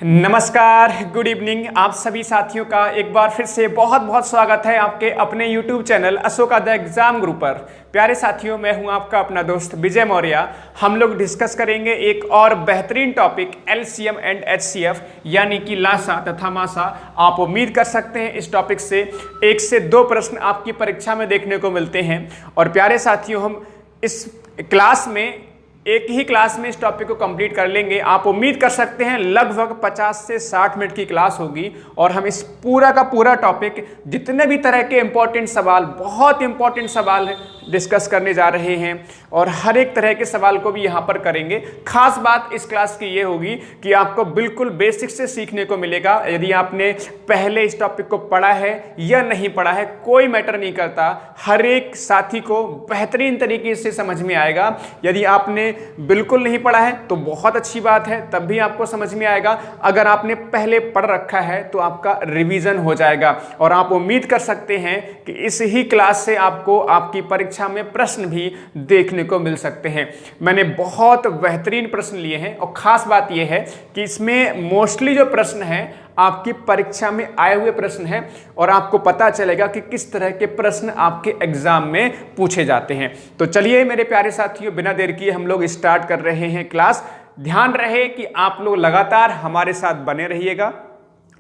नमस्कार, good evening. आप सभी साथियों का एक बार फिर से बहुत बहुत स्वागत है आपके अपने YouTube channel Ashoka the exam group पर। प्यारे साथियों, मैं हूं आपका अपना दोस्त विजय मौर्य। हम लोग डिस्कस करेंगे एक और बेहतरीन टॉपिक LCM एंड HCF यानी कि लासा तथा मासा। आप उम्मीद कर सकते हैं इस टॉपिक से 1 से 2 प्रश्न आपकी परीक्षा में देखने को मिलते हैं। और प्यारे साथियों, हम इस क्लास में एक ही क्लास में इस टॉपिक को कंप्लीट कर लेंगे। आप उम्मीद कर सकते हैं लगभग 50 से 60 मिनट की क्लास होगी और हम इस पूरा का पूरा टॉपिक, जितने भी तरह के इंपॉर्टेंट सवाल, बहुत इंपॉर्टेंट सवाल डिस्कस करने जा रहे हैं और हर एक तरह के सवाल को भी यहाँ पर करेंगे। खास बात इस क्लास की ये होगी कि आपको बिल्कुल बेसिक से सीखने को मिलेगा। यदि आपने पहले इस टॉपिक को पढ़ा है या नहीं पढ़ा है, कोई मैटर नहीं करता, हर एक साथी को बेहतरीन तरीके से समझ में आएगा। यदि आपने बिल्कुल नहीं पढ़ा है तो बहुत अच्छी बात है, तब भी आपको समझ में आएगा। अगर आपने पहले पढ़ रखा है तो आपका रिवीजन हो जाएगा और आप उम्मीद कर सकते हैं कि इस ही क्लास से आपको आपकी परीक्षा में प्रश्न भी देखने को मिल सकते हैं। मैंने बहुत बेहतरीन प्रश्न लिए हैं और खास बात यह है कि इसमें मोस्टली जो प्रश्न है आपकी परीक्षा में आए हुए प्रश्न हैं और आपको पता चलेगा कि किस तरह के प्रश्न आपके एग्जाम में पूछे जाते हैं। तो चलिए मेरे प्यारे साथियों, बिना देर किए हम लोग स्टार्ट कर रहे हैं क्लास। ध्यान रहे कि आप लोग लगातार हमारे साथ बने रहिएगा।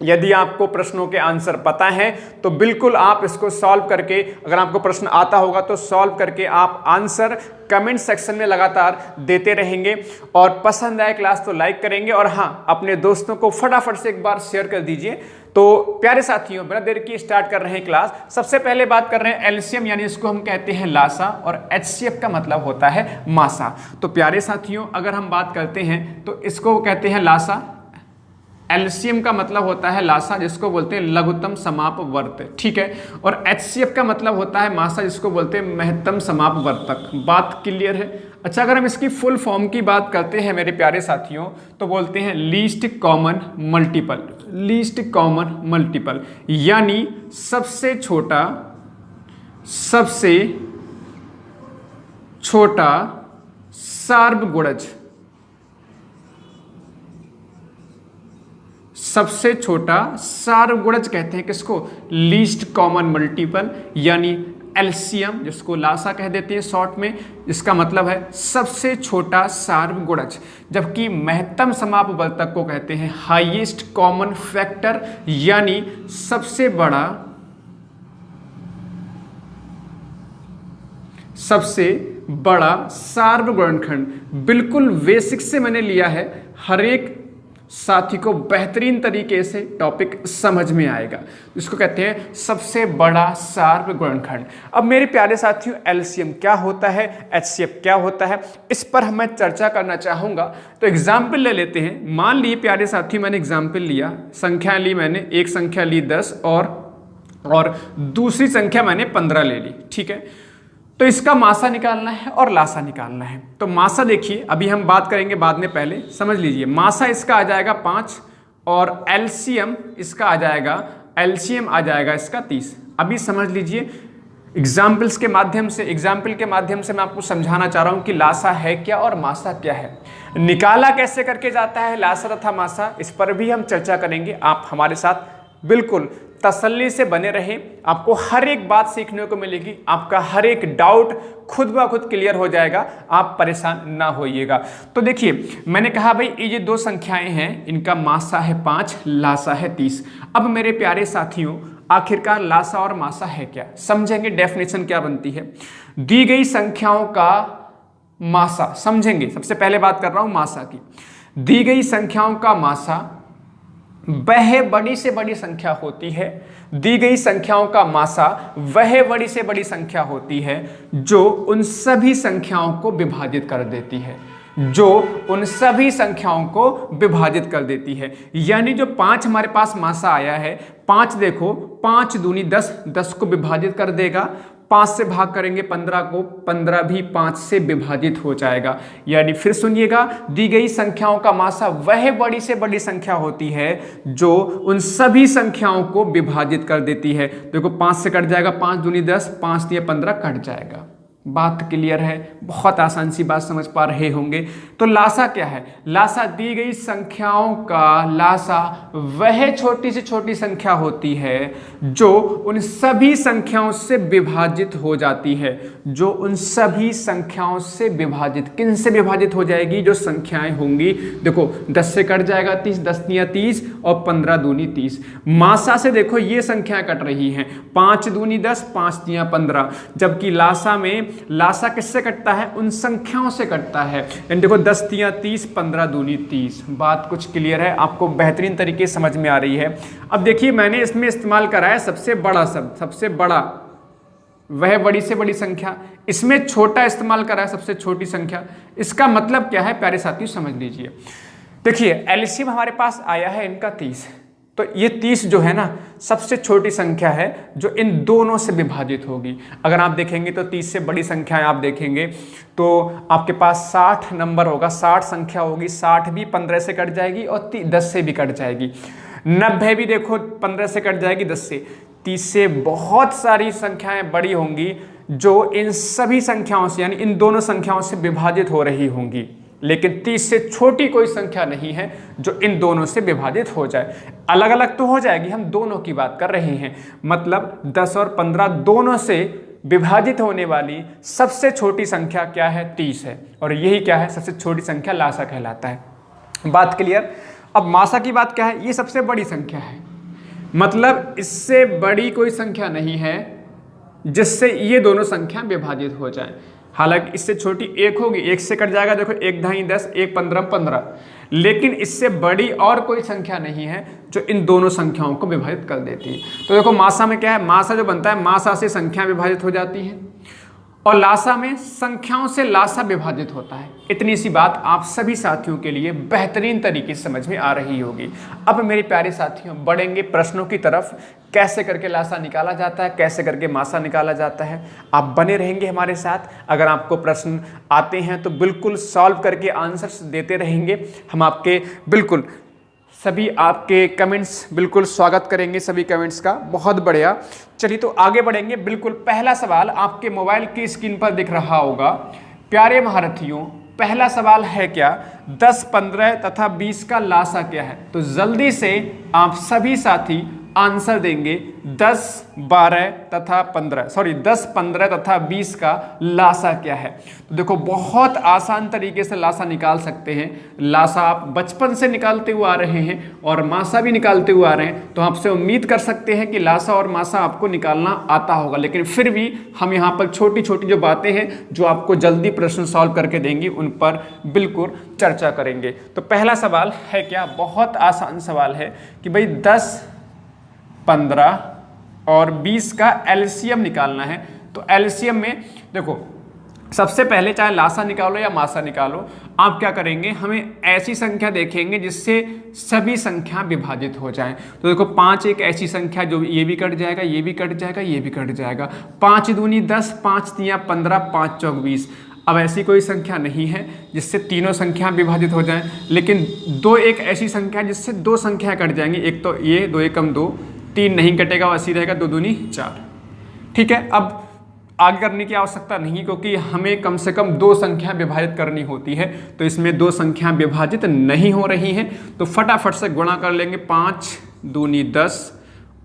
यदि आपको प्रश्नों के आंसर पता है तो बिल्कुल आप इसको सॉल्व करके, अगर आपको प्रश्न आता होगा तो सॉल्व करके आप आंसर कमेंट सेक्शन में लगातार देते रहेंगे। और पसंद आए क्लास तो लाइक करेंगे और हाँ, अपने दोस्तों को फटाफट से एक बार शेयर कर दीजिए। तो प्यारे साथियों, बिना देर की स्टार्ट कर रहे हैं क्लास। सबसे पहले बात कर रहे हैं LCM यानी इसको हम कहते हैं लासा और HCF का मतलब होता है मासा। तो प्यारे साथियों, अगर हम बात करते हैं तो इसको कहते हैं लासा। LCM का मतलब होता है लासा, जिसको बोलते हैं लघुत्तम समापवर्त, ठीक है। और HCF का मतलब होता है मासा, जिसको बोलते हैं महत्तम समापवर्तक। बात क्लियर है? अच्छा, अगर हम इसकी फुल फॉर्म की बात करते हैं मेरे प्यारे साथियों तो बोलते हैं least common multiple. Least common multiple यानी सबसे छोटा सार्वगुणज। सबसे छोटा सार्वगुणज कहते हैं किसको? लीस्ट कॉमन मल्टीपल यानी LCM, जिसको लासा कह देते हैं शॉर्ट में। इसका मतलब है सबसे छोटा सार्वगुणज। जबकि महत्तम समापवर्तक को कहते हैं हाईएस्ट कॉमन फैक्टर यानी सबसे बड़ा सार्वगुणनखंड। बिल्कुल बेसिक से मैंने लिया है, हर एक साथी को बेहतरीन तरीके से टॉपिक समझ में आएगा। इसको कहते हैं सबसे बड़ा सार्वगुणनखंड। अब मेरे प्यारे साथियों, LCM क्या होता है, HCF क्या होता है, इस पर मैं चर्चा करना चाहूंगा। तो एग्जाम्पल ले लेते हैं। मान लिए प्यारे साथी, मैंने एग्जाम्पल लिया, संख्या ली मैंने, एक संख्या ली 10 और दूसरी संख्या मैंने 15 ले ली, ठीक है। तो इसका मासा निकालना है और लासा निकालना है। तो मासा देखिए, अभी हम बात करेंगे बाद में, पहले समझ लीजिए। मासा इसका आ जाएगा 5 और LCM इसका आ जाएगा, LCM आ जाएगा इसका 30। अभी समझ लीजिए, एग्जाम्पल के माध्यम से मैं आपको समझाना चाह रहा हूं कि लासा है क्या और मासा क्या है, निकाला कैसे करके जाता है लासा तथा मासा, इस पर भी हम चर्चा करेंगे। आप हमारे साथ बिल्कुल तसल्ली से बने रहें, आपको हर एक बात सीखने को मिलेगी, आपका हर एक डाउट खुद ब खुद क्लियर हो जाएगा, आप परेशान ना होइएगा। तो देखिए, मैंने कहा भाई ये 2 संख्याएं हैं, इनका मासा है 5, लासा है 30। अब मेरे प्यारे साथियों, आखिरकार लासा और मासा है क्या, समझेंगे डेफिनेशन क्या बनती है। दी गई संख्याओं का मासा समझेंगे। सबसे पहले बात कर रहा हूं मासा की। दी गई संख्याओं का मासा वह बड़ी से बड़ी संख्या होती है। दी गई संख्याओं का मासा वह बड़ी से बड़ी संख्या होती है जो उन सभी संख्याओं को विभाजित कर देती है, यानी जो 5 हमारे पास मासा आया है, 5 देखो, 5 दूनी 10, 10 को विभाजित कर देगा। 5 से भाग करेंगे 15 को, 15 भी 5 से विभाजित हो जाएगा। यानी फिर सुनिएगा, दी गई संख्याओं का मासा वह बड़ी से बड़ी संख्या होती है जो उन सभी संख्याओं को विभाजित कर देती है। देखो 5 से कट जाएगा, 5 दूनी 10, 5 दिए 15, कट जाएगा। बात क्लियर है, बहुत आसान सी बात समझ पा रहे होंगे। तो लासा क्या है? लासा दी गई संख्याओं का लासा वह छोटी से छोटी संख्या होती है जो उन सभी संख्याओं से विभाजित हो जाती है, जो उन सभी संख्याओं से विभाजित, किन से विभाजित हो जाएगी? जो संख्याएं होंगी, देखो 10 से कट जाएगा 30, 10 तियां 30 और 15 दूनी 30। मासा से देखो ये संख्याएं कट रही हैं, 5 दूनी 10, 5 तियां 15, जबकि लासा में लासा किससे कटता है? उन संख्याओं से कटता है। यानी देखो 10 तियां 30, 15 दूनी 30। बात कुछ क्लियर है, आपको बेहतरीन तरीके से समझ में आ रही है। अब देखिए मैंने इसमें इस्तेमाल करा है सबसे बड़ा शब्द, सबसे बड़ा वह बड़ी से बड़ी संख्या, इसमें छोटा इस्तेमाल करा है सबसे छोटी संख्या। इसका मतलब क्या है प्यारे साथियों, समझ लीजिए। देखिए एलसीएम हमारे पास आया है इनका 30, तो ये 30 जो है ना सबसे छोटी संख्या है जो इन दोनों से विभाजित होगी। अगर आप देखेंगे तो 30 से बड़ी संख्याएं आप देखेंगे तो आपके पास 60 नंबर होगा, 60 संख्या होगी। 60 भी 15 से कट जाएगी और 10 से भी कट जाएगी। 90 भी देखो 15 से कट जाएगी, 10 से। 30 से बहुत सारी संख्याएं बड़ी होंगी जो इन सभी संख्याओं से, यानी इन दोनों संख्याओं से विभाजित हो रही होंगी। लेकिन 30 से छोटी कोई संख्या नहीं है जो इन दोनों से विभाजित हो जाए। अलग अलग तो हो जाएगी, हम दोनों की बात कर रहे हैं। मतलब 10 और 15 दोनों से विभाजित होने वाली सबसे छोटी संख्या क्या है? 30 है। और यही क्या है? सबसे छोटी संख्या लासा कहलाता है। बात क्लियर। अब मासा की बात क्या है? ये सबसे बड़ी संख्या है, मतलब इससे बड़ी कोई संख्या नहीं है जिससे ये दोनों संख्या विभाजित हो जाए। हालांकि इससे छोटी 1 होगी, 1 से कट जाएगा, देखो 1 ढाई 10, 1 15 15। लेकिन इससे बड़ी और कोई संख्या नहीं है जो इन दोनों संख्याओं को विभाजित कर देती है। तो देखो मासा में क्या है? मासा जो बनता है, मासा से संख्या विभाजित हो जाती है और लासा में संख्याओं से लासा विभाजित होता है। इतनी सी बात आप सभी साथियों के लिए बेहतरीन तरीके से समझ में आ रही होगी। अब मेरे प्यारे साथियों बढ़ेंगे प्रश्नों की तरफ। कैसे करके लासा निकाला जाता है, कैसे करके मासा निकाला जाता है, आप बने रहेंगे हमारे साथ। अगर आपको प्रश्न आते हैं तो बिल्कुल सॉल्व करके आंसर्स देते रहेंगे। हम आपके बिल्कुल सभी आपके कमेंट्स बिल्कुल स्वागत करेंगे, सभी कमेंट्स का। बहुत बढ़िया, चलिए तो आगे बढ़ेंगे। बिल्कुल पहला सवाल आपके मोबाइल की स्क्रीन पर दिख रहा होगा। प्यारे महारथियों, पहला सवाल है क्या? 10, 15 तथा 20 का लासा क्या है? तो जल्दी से आप सभी साथी आंसर देंगे। 10, 12 तथा 15, सॉरी 10, 15 तथा 20 का लासा क्या है? तो देखो बहुत आसान तरीके से लासा निकाल सकते हैं। लासा आप बचपन से निकालते हुए आ रहे हैं और मासा भी निकालते हुए आ रहे हैं, तो आपसे उम्मीद कर सकते हैं कि लासा और मासा आपको निकालना आता होगा। लेकिन फिर भी हम यहाँ पर छोटी छोटी जो बातें हैं जो आपको जल्दी प्रश्न सॉल्व करके देंगी, उन पर बिल्कुल चर्चा करेंगे। तो पहला सवाल है क्या? बहुत आसान सवाल है कि भाई 10, 15 और 20 का एलसीएम निकालना है। तो एलसीएम में देखो सबसे पहले चाहे लासा निकालो या मासा निकालो, आप क्या करेंगे? हमें ऐसी संख्या देखेंगे जिससे सभी संख्या विभाजित हो जाएं। तो देखो 5 एक ऐसी संख्या जो ये भी कट जाएगा, ये भी कट जाएगा, ये भी कट जाएगा। 5 दूनी 10, 5 तियां 15, 5 चौक 20। अब ऐसी कोई संख्या नहीं है जिससे तीनों संख्या विभाजित हो जाएं। लेकिन 2 एक ऐसी संख्या जिससे 2 संख्या कट जाएंगी। एक तो ये 2 एकम 2, 3 नहीं कटेगा, वैसे रहेगा 2 दूनी 4। ठीक है, अब आगे करने की आवश्यकता नहीं, क्योंकि हमें कम से कम 2 संख्या विभाजित करनी होती है। तो इसमें 2 संख्या विभाजित नहीं हो रही हैं, तो फटाफट से गुणा कर लेंगे। 5 दूनी 10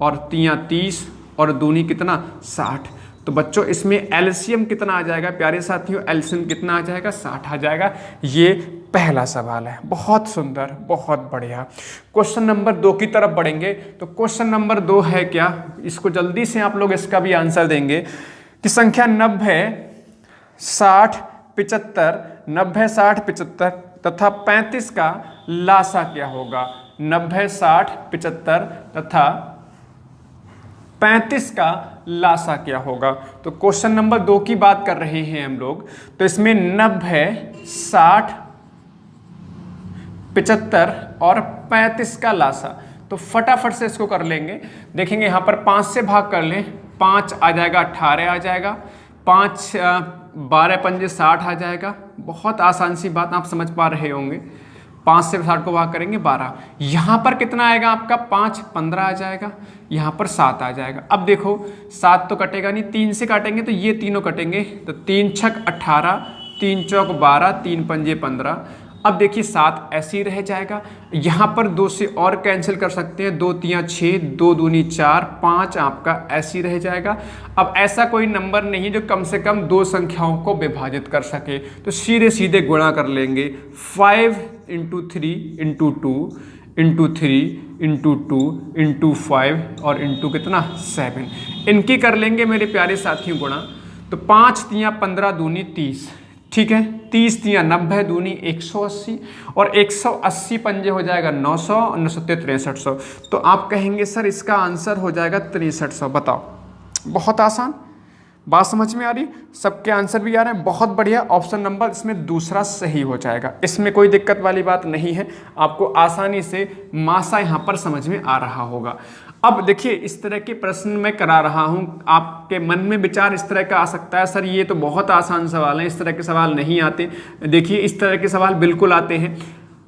और तियां 30 और दूनी कितना? 60। तो बच्चों इसमें एलसीएम कितना आ जाएगा प्यारे साथियों? एलसीएम कितना आ जाएगा? 60 आ जाएगा। ये पहला सवाल है। बहुत सुंदर, बहुत बढ़िया। क्वेश्चन नंबर 2 की तरफ बढ़ेंगे। तो क्वेश्चन नंबर 2 है क्या? इसको जल्दी से आप लोग इसका भी आंसर देंगे कि संख्या 90, 60, 75, 90, 60, 75 तथा 35 का लासा क्या होगा? 90, 60, 75 तथा 35 का लासा क्या होगा? तो क्वेश्चन नंबर 2 की बात कर रहे हैं हम लोग। तो इसमें 90, 60, 75 और 35 का लासा, तो फटाफट से इसको कर लेंगे। देखेंगे यहाँ पर 5 से भाग कर लें, 5 आ जाएगा, 18 आ जाएगा, 5 12 पंजे 60 आ जाएगा। बहुत आसान सी बात आप समझ पा रहे होंगे। 5 से 60 को भाग करेंगे 12। यहाँ पर कितना आएगा आपका 5, 15 आ जाएगा। यहाँ पर 7 आ जाएगा। अब देखो 7 तो कटेगा नहीं, 3 से काटेंगे तो ये तीनों कटेंगे, तो 3 छक 18, 3 चौक 12, 3 पंजे 15। अब देखिए 7 ऐसे ही रह जाएगा। यहाँ पर 2 से और कैंसिल कर सकते हैं, 2 तियाँ 6, 2 दूनी 4, 5 आपका ऐसे ही रह जाएगा। अब ऐसा कोई नंबर नहीं है जो कम से कम 2 संख्याओं को विभाजित कर सके, तो सीधे सीधे गुणा कर लेंगे। 5 × 3 × 2 × 3 × 2 × 5 और इंटू कितना 7, इनकी कर लेंगे मेरे प्यारे साथियों गुणा। तो 5 तियाँ 15 दूनी 30, ठीक है, 30 तियाँ 90 दूनी 180 और 180 पंजे हो जाएगा 900 और 900 6300। तो आप कहेंगे सर इसका आंसर हो जाएगा 6300। बताओ, बहुत आसान, बात समझ में आ रही, सबके आंसर भी आ रहे हैं, बहुत बढ़िया। ऑप्शन नंबर इसमें दूसरा सही हो जाएगा, इसमें कोई दिक्कत वाली बात नहीं है, आपको आसानी से मासा यहाँ पर समझ में आ रहा होगा। अब देखिए इस तरह के प्रश्न मैं करा रहा हूँ, आपके मन में विचार इस तरह का आ सकता है सर ये तो बहुत आसान सवाल है, इस तरह के सवाल नहीं आते। देखिए इस तरह के सवाल बिल्कुल आते हैं,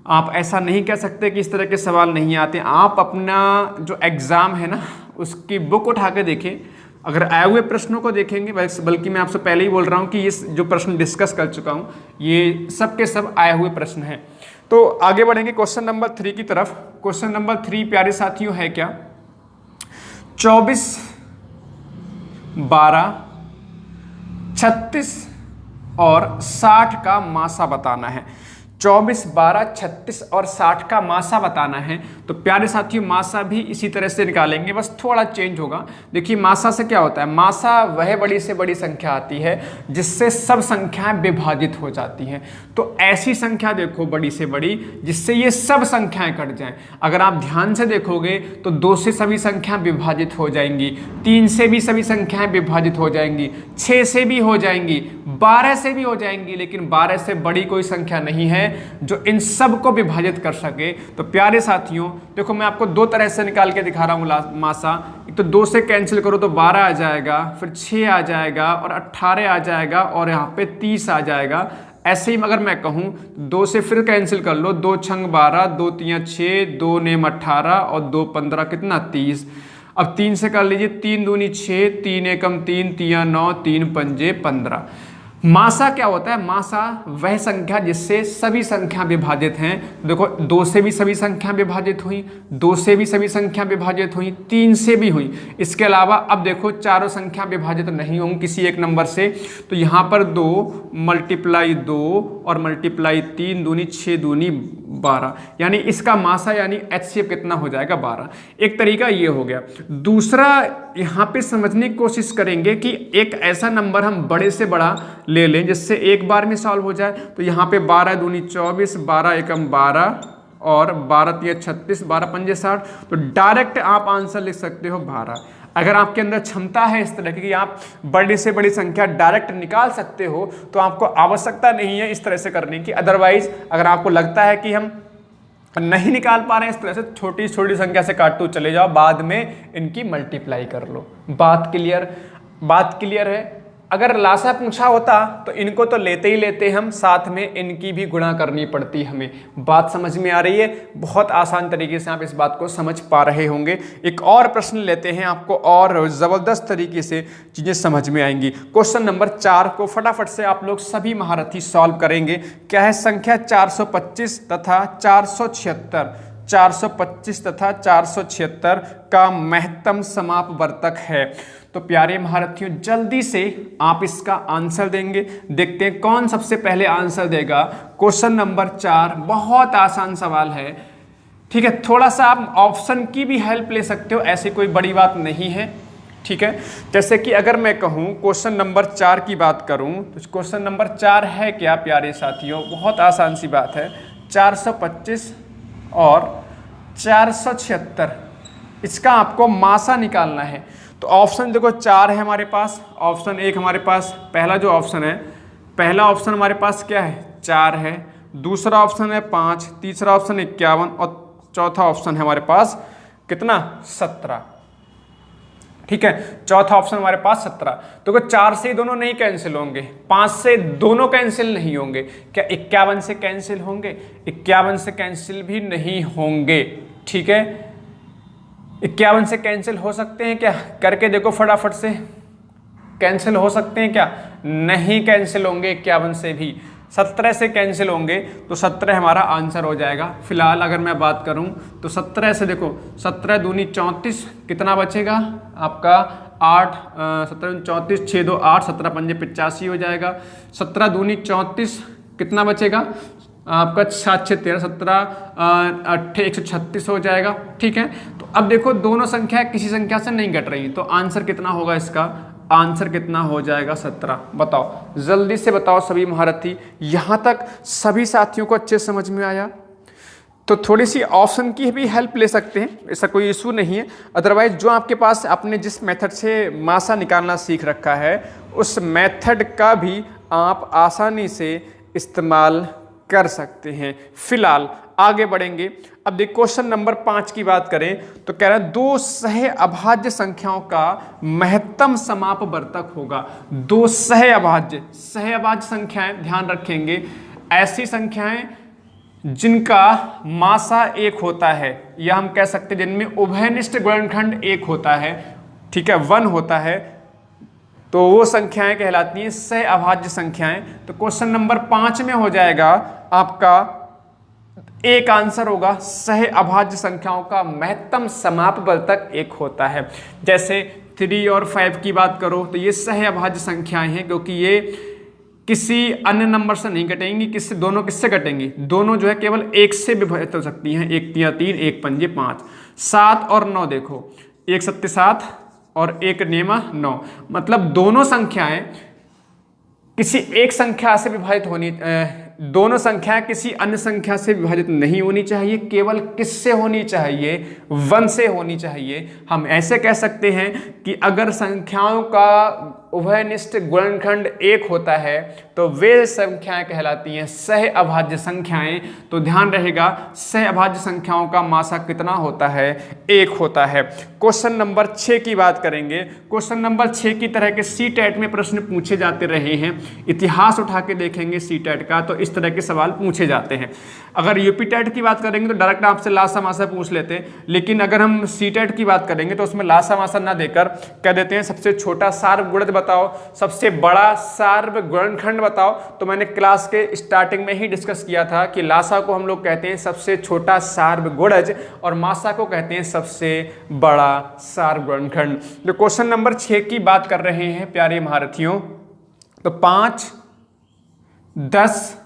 आप ऐसा नहीं कह सकते कि इस तरह के सवाल नहीं आते। आप अपना जो एग्ज़ाम है ना उसकी बुक उठा के देखें, अगर आए हुए प्रश्नों को देखेंगे, बल्कि मैं आपसे पहले ही बोल रहा हूँ कि ये जो प्रश्न डिस्कस कर चुका हूँ ये सब के सब आए हुए प्रश्न हैं। तो आगे बढ़ेंगे क्वेश्चन नंबर 3 की तरफ। क्वेश्चन नंबर 3 प्यारे साथियों है क्या, 24, 12, 36 और 60 का मासा बताना है। 24, 12, 36 और 60 का मासा बताना है। तो प्यारे साथियों मासा भी इसी तरह से निकालेंगे, बस थोड़ा चेंज होगा। देखिए मासा से क्या होता है, मासा वह बड़ी से बड़ी संख्या आती है जिससे सब संख्याएं विभाजित हो जाती हैं। तो ऐसी संख्या देखो बड़ी से बड़ी जिससे ये सब संख्याएं कट जाएं। अगर आप ध्यान से देखोगे तो 2 से सभी संख्याएं विभाजित हो जाएंगी, 3 से भी सभी संख्याएं विभाजित हो जाएंगी, 6 से भी हो जाएंगी, 12 से भी हो जाएंगी, लेकिन 12 से बड़ी कोई संख्या नहीं है जो इन सब को विभाजित कर सके। तो प्यारे साथियों देखो मैं आपको 2 तरह से निकाल के दिखा रहा हूँ मासा। एक तो 2 से कैंसिल करो तो 12 आ जाएगा, फिर 6 आ जाएगा और 18 आ जाएगा और यहाँ पे 30 आ जाएगा। ऐसे ही अगर मैं कहूँ 2 से फिर कैंसिल कर लो, 2 छंग 12, 2 तियाँ 6, 2 नेम 18 और 2 15 कितना 30। अब 3 से कर लीजिए, 3 दूनी 6, 3 एकम 3, तियाँ 9, 3 पंजे 15। मासा क्या होता है, मासा वह संख्या जिससे सभी संख्या विभाजित हैं। देखो 2 से भी सभी संख्या विभाजित हुई, 2 से भी सभी संख्या विभाजित हुई, 3 से भी हुई। इसके अलावा अब देखो चारों संख्या विभाजित नहीं होंगी किसी एक नंबर से, तो यहाँ पर 2 × 2 और × 3 दूनी 6 दूनी 12, यानी इसका मासा यानी HCF कितना हो जाएगा 12। एक तरीका ये हो गया। दूसरा यहाँ पे समझने की कोशिश करेंगे कि एक ऐसा नंबर हम बड़े से बड़ा ले लें जिससे एक बार में सॉल्व हो जाए। तो यहाँ पे 12 दूनी 24, 12 एकम 12 और 12 तिया 36, 12 पंजे 60। तो डायरेक्ट आप आंसर लिख सकते हो 12। अगर आपके अंदर क्षमता है इस तरह की कि आप बड़ी से बड़ी संख्या डायरेक्ट निकाल सकते हो तो आपको आवश्यकता नहीं है इस तरह से करने की। अदरवाइज अगर आपको लगता है कि हम नहीं निकाल पा रहे हैं इस तरह से, छोटी छोटी संख्या से काटते चले जाओ, बाद में इनकी मल्टीप्लाई कर लो। बात क्लियर है। अगर लासा पूछा होता तो इनको तो लेते ही लेते हम, साथ में इनकी भी गुणा करनी पड़ती हमें। बात समझ में आ रही है, बहुत आसान तरीके से आप इस बात को समझ पा रहे होंगे। एक और प्रश्न लेते हैं, आपको और ज़बरदस्त तरीके से चीज़ें समझ में आएंगी। क्वेश्चन नंबर 4 को फटाफट से आप लोग सभी महारथी सॉल्व करेंगे। क्या है, संख्या 425 तथा 476, 425 तथा 476 का महत्तम समापवर्तक है। तो प्यारे महारथियों जल्दी से आप इसका आंसर देंगे। देखते हैं कौन सबसे पहले आंसर देगा। क्वेश्चन नंबर 4 बहुत आसान सवाल है, ठीक है। थोड़ा सा आप ऑप्शन की भी हेल्प ले सकते हो, ऐसी कोई बड़ी बात नहीं है, ठीक है। जैसे कि अगर मैं कहूँ क्वेश्चन नंबर 4 की बात करूँ तो क्वेश्चन नंबर 4 है क्या प्यारे साथियों, बहुत आसान सी बात है। 425 और 476 इसका आपको मासा निकालना है। तो ऑप्शन देखो 4 है हमारे पास। ऑप्शन 1 हमारे पास, पहला जो ऑप्शन है, पहला ऑप्शन हमारे पास क्या है 4 है, दूसरा ऑप्शन है 5, तीसरा ऑप्शन 51 और चौथा ऑप्शन है हमारे पास कितना 17, ठीक है। चौथा ऑप्शन हमारे पास 17। तो 4 से दोनों नहीं कैंसिल होंगे, 5 से दोनों कैंसिल नहीं होंगे, क्या 51 से कैंसिल होंगे? 51 से कैंसिल भी नहीं होंगे, ठीक है। 51 से कैंसिल हो सकते हैं क्या? करके देखो फटाफट से, कैंसिल हो सकते हैं क्या? नहीं कैंसिल होंगे 51 से भी। 17 से कैंसिल होंगे, तो 17 हमारा आंसर हो जाएगा। फिलहाल अगर मैं बात करूं तो 17 से देखो, 17 दूनी 34, कितना बचेगा आपका 8, 17 34, 6 2 8, 17 5 85 हो जाएगा। 17 दूनी 34, कितना बचेगा आपका 7 6 13, 17 8 136 हो जाएगा, ठीक है। तो अब देखो दोनों संख्या किसी संख्या से नहीं घट रही, तो आंसर कितना होगा इसका? आंसर कितना हो जाएगा? 17। बताओ जल्दी से बताओ सभी महारथी, यहां तक सभी साथियों को अच्छे समझ में आया? तो थोड़ी सी ऑप्शन की भी हेल्प ले सकते हैं, ऐसा कोई इशू नहीं है। अदरवाइज जो आपके पास आपने जिस मेथड से मासा निकालना सीख रखा है, उस मेथड का भी आप आसानी से इस्तेमाल कर सकते हैं। फिलहाल आगे बढ़ेंगे। अब देखिए क्वेश्चन नंबर 5 की बात करें तो कह रहा है 2 सह अभाज्य संख्याओं का महत्तम समापवर्तक होगा। 2 सह अभाज्य संख्याएं, ध्यान रखेंगे, ऐसी संख्याएं जिनका मासा 1 होता है, या हम कह सकते हैं जिनमें उभयनिष्ठ गुणनखंड 1 होता है, ठीक है, 1 होता है, तो वो संख्याएं कहलाती हैं सह अभाज्य संख्याएं। तो क्वेश्चन नंबर 5 में हो जाएगा आपका एक आंसर होगा, सह अभाज्य संख्याओं का महत्तम समापवर्तक 1 होता है। जैसे 3 और 5 की बात करो तो ये सह अभाज्य संख्याएं हैं, क्योंकि ये किसी अन्य नंबर से नहीं घटेंगी। दोनों किससे घटेंगी? दोनों जो है केवल 1 से विभाजित हो सकती हैं। 1 3 3, 1 5 5। 7 और 9 देखो, 1 7 7 और 1 9 9, मतलब दोनों संख्याएं किसी एक संख्या से विभाजित होनी, दोनों संख्याएं किसी अन्य संख्या से विभाजित नहीं होनी चाहिए, केवल किससे होनी चाहिए? 1 से होनी चाहिए। हम ऐसे कह सकते हैं कि अगर संख्याओं का उभयनिष्ठ गुणनखंड 1 होता है तो वे संख्याएं कहलाती हैं सह अभाज्य संख्याएं। तो ध्यान रहेगा, सह अभाज्य संख्याओं का मासा कितना होता है? 1 होता है। क्वेश्चन नंबर 6 की बात करेंगे। क्वेश्चन नंबर 6 की तरह के सीटेट में प्रश्न पूछे जाते रहे हैं। इतिहास उठा के देखेंगे सीटेट का, तो इस तरह के सवाल पूछे जाते हैं। अगर यूपी टेट की बात करेंगे तो डायरेक्ट आपसे लासा मासा पूछ लेते हैं, लेकिन अगर हम सीटेट की बात करेंगे तो उसमें लासा मासा ना देकर कह देते हैं सबसे छोटा सार्वगुणज बताओ, सबसे बड़ा सार्वगुणनखंड बताओ। तो मैंने क्लास के स्टार्टिंग में ही डिस्कस किया था कि लासा को हम लोग कहते हैं सबसे छोटा सार्वगुणज और मासा को कहते हैं सबसे बड़ा सार्वगुणनखंड। जो क्वेश्चन नंबर 6 की बात कर रहे हैं प्यारे महारथियों, तो 5, 10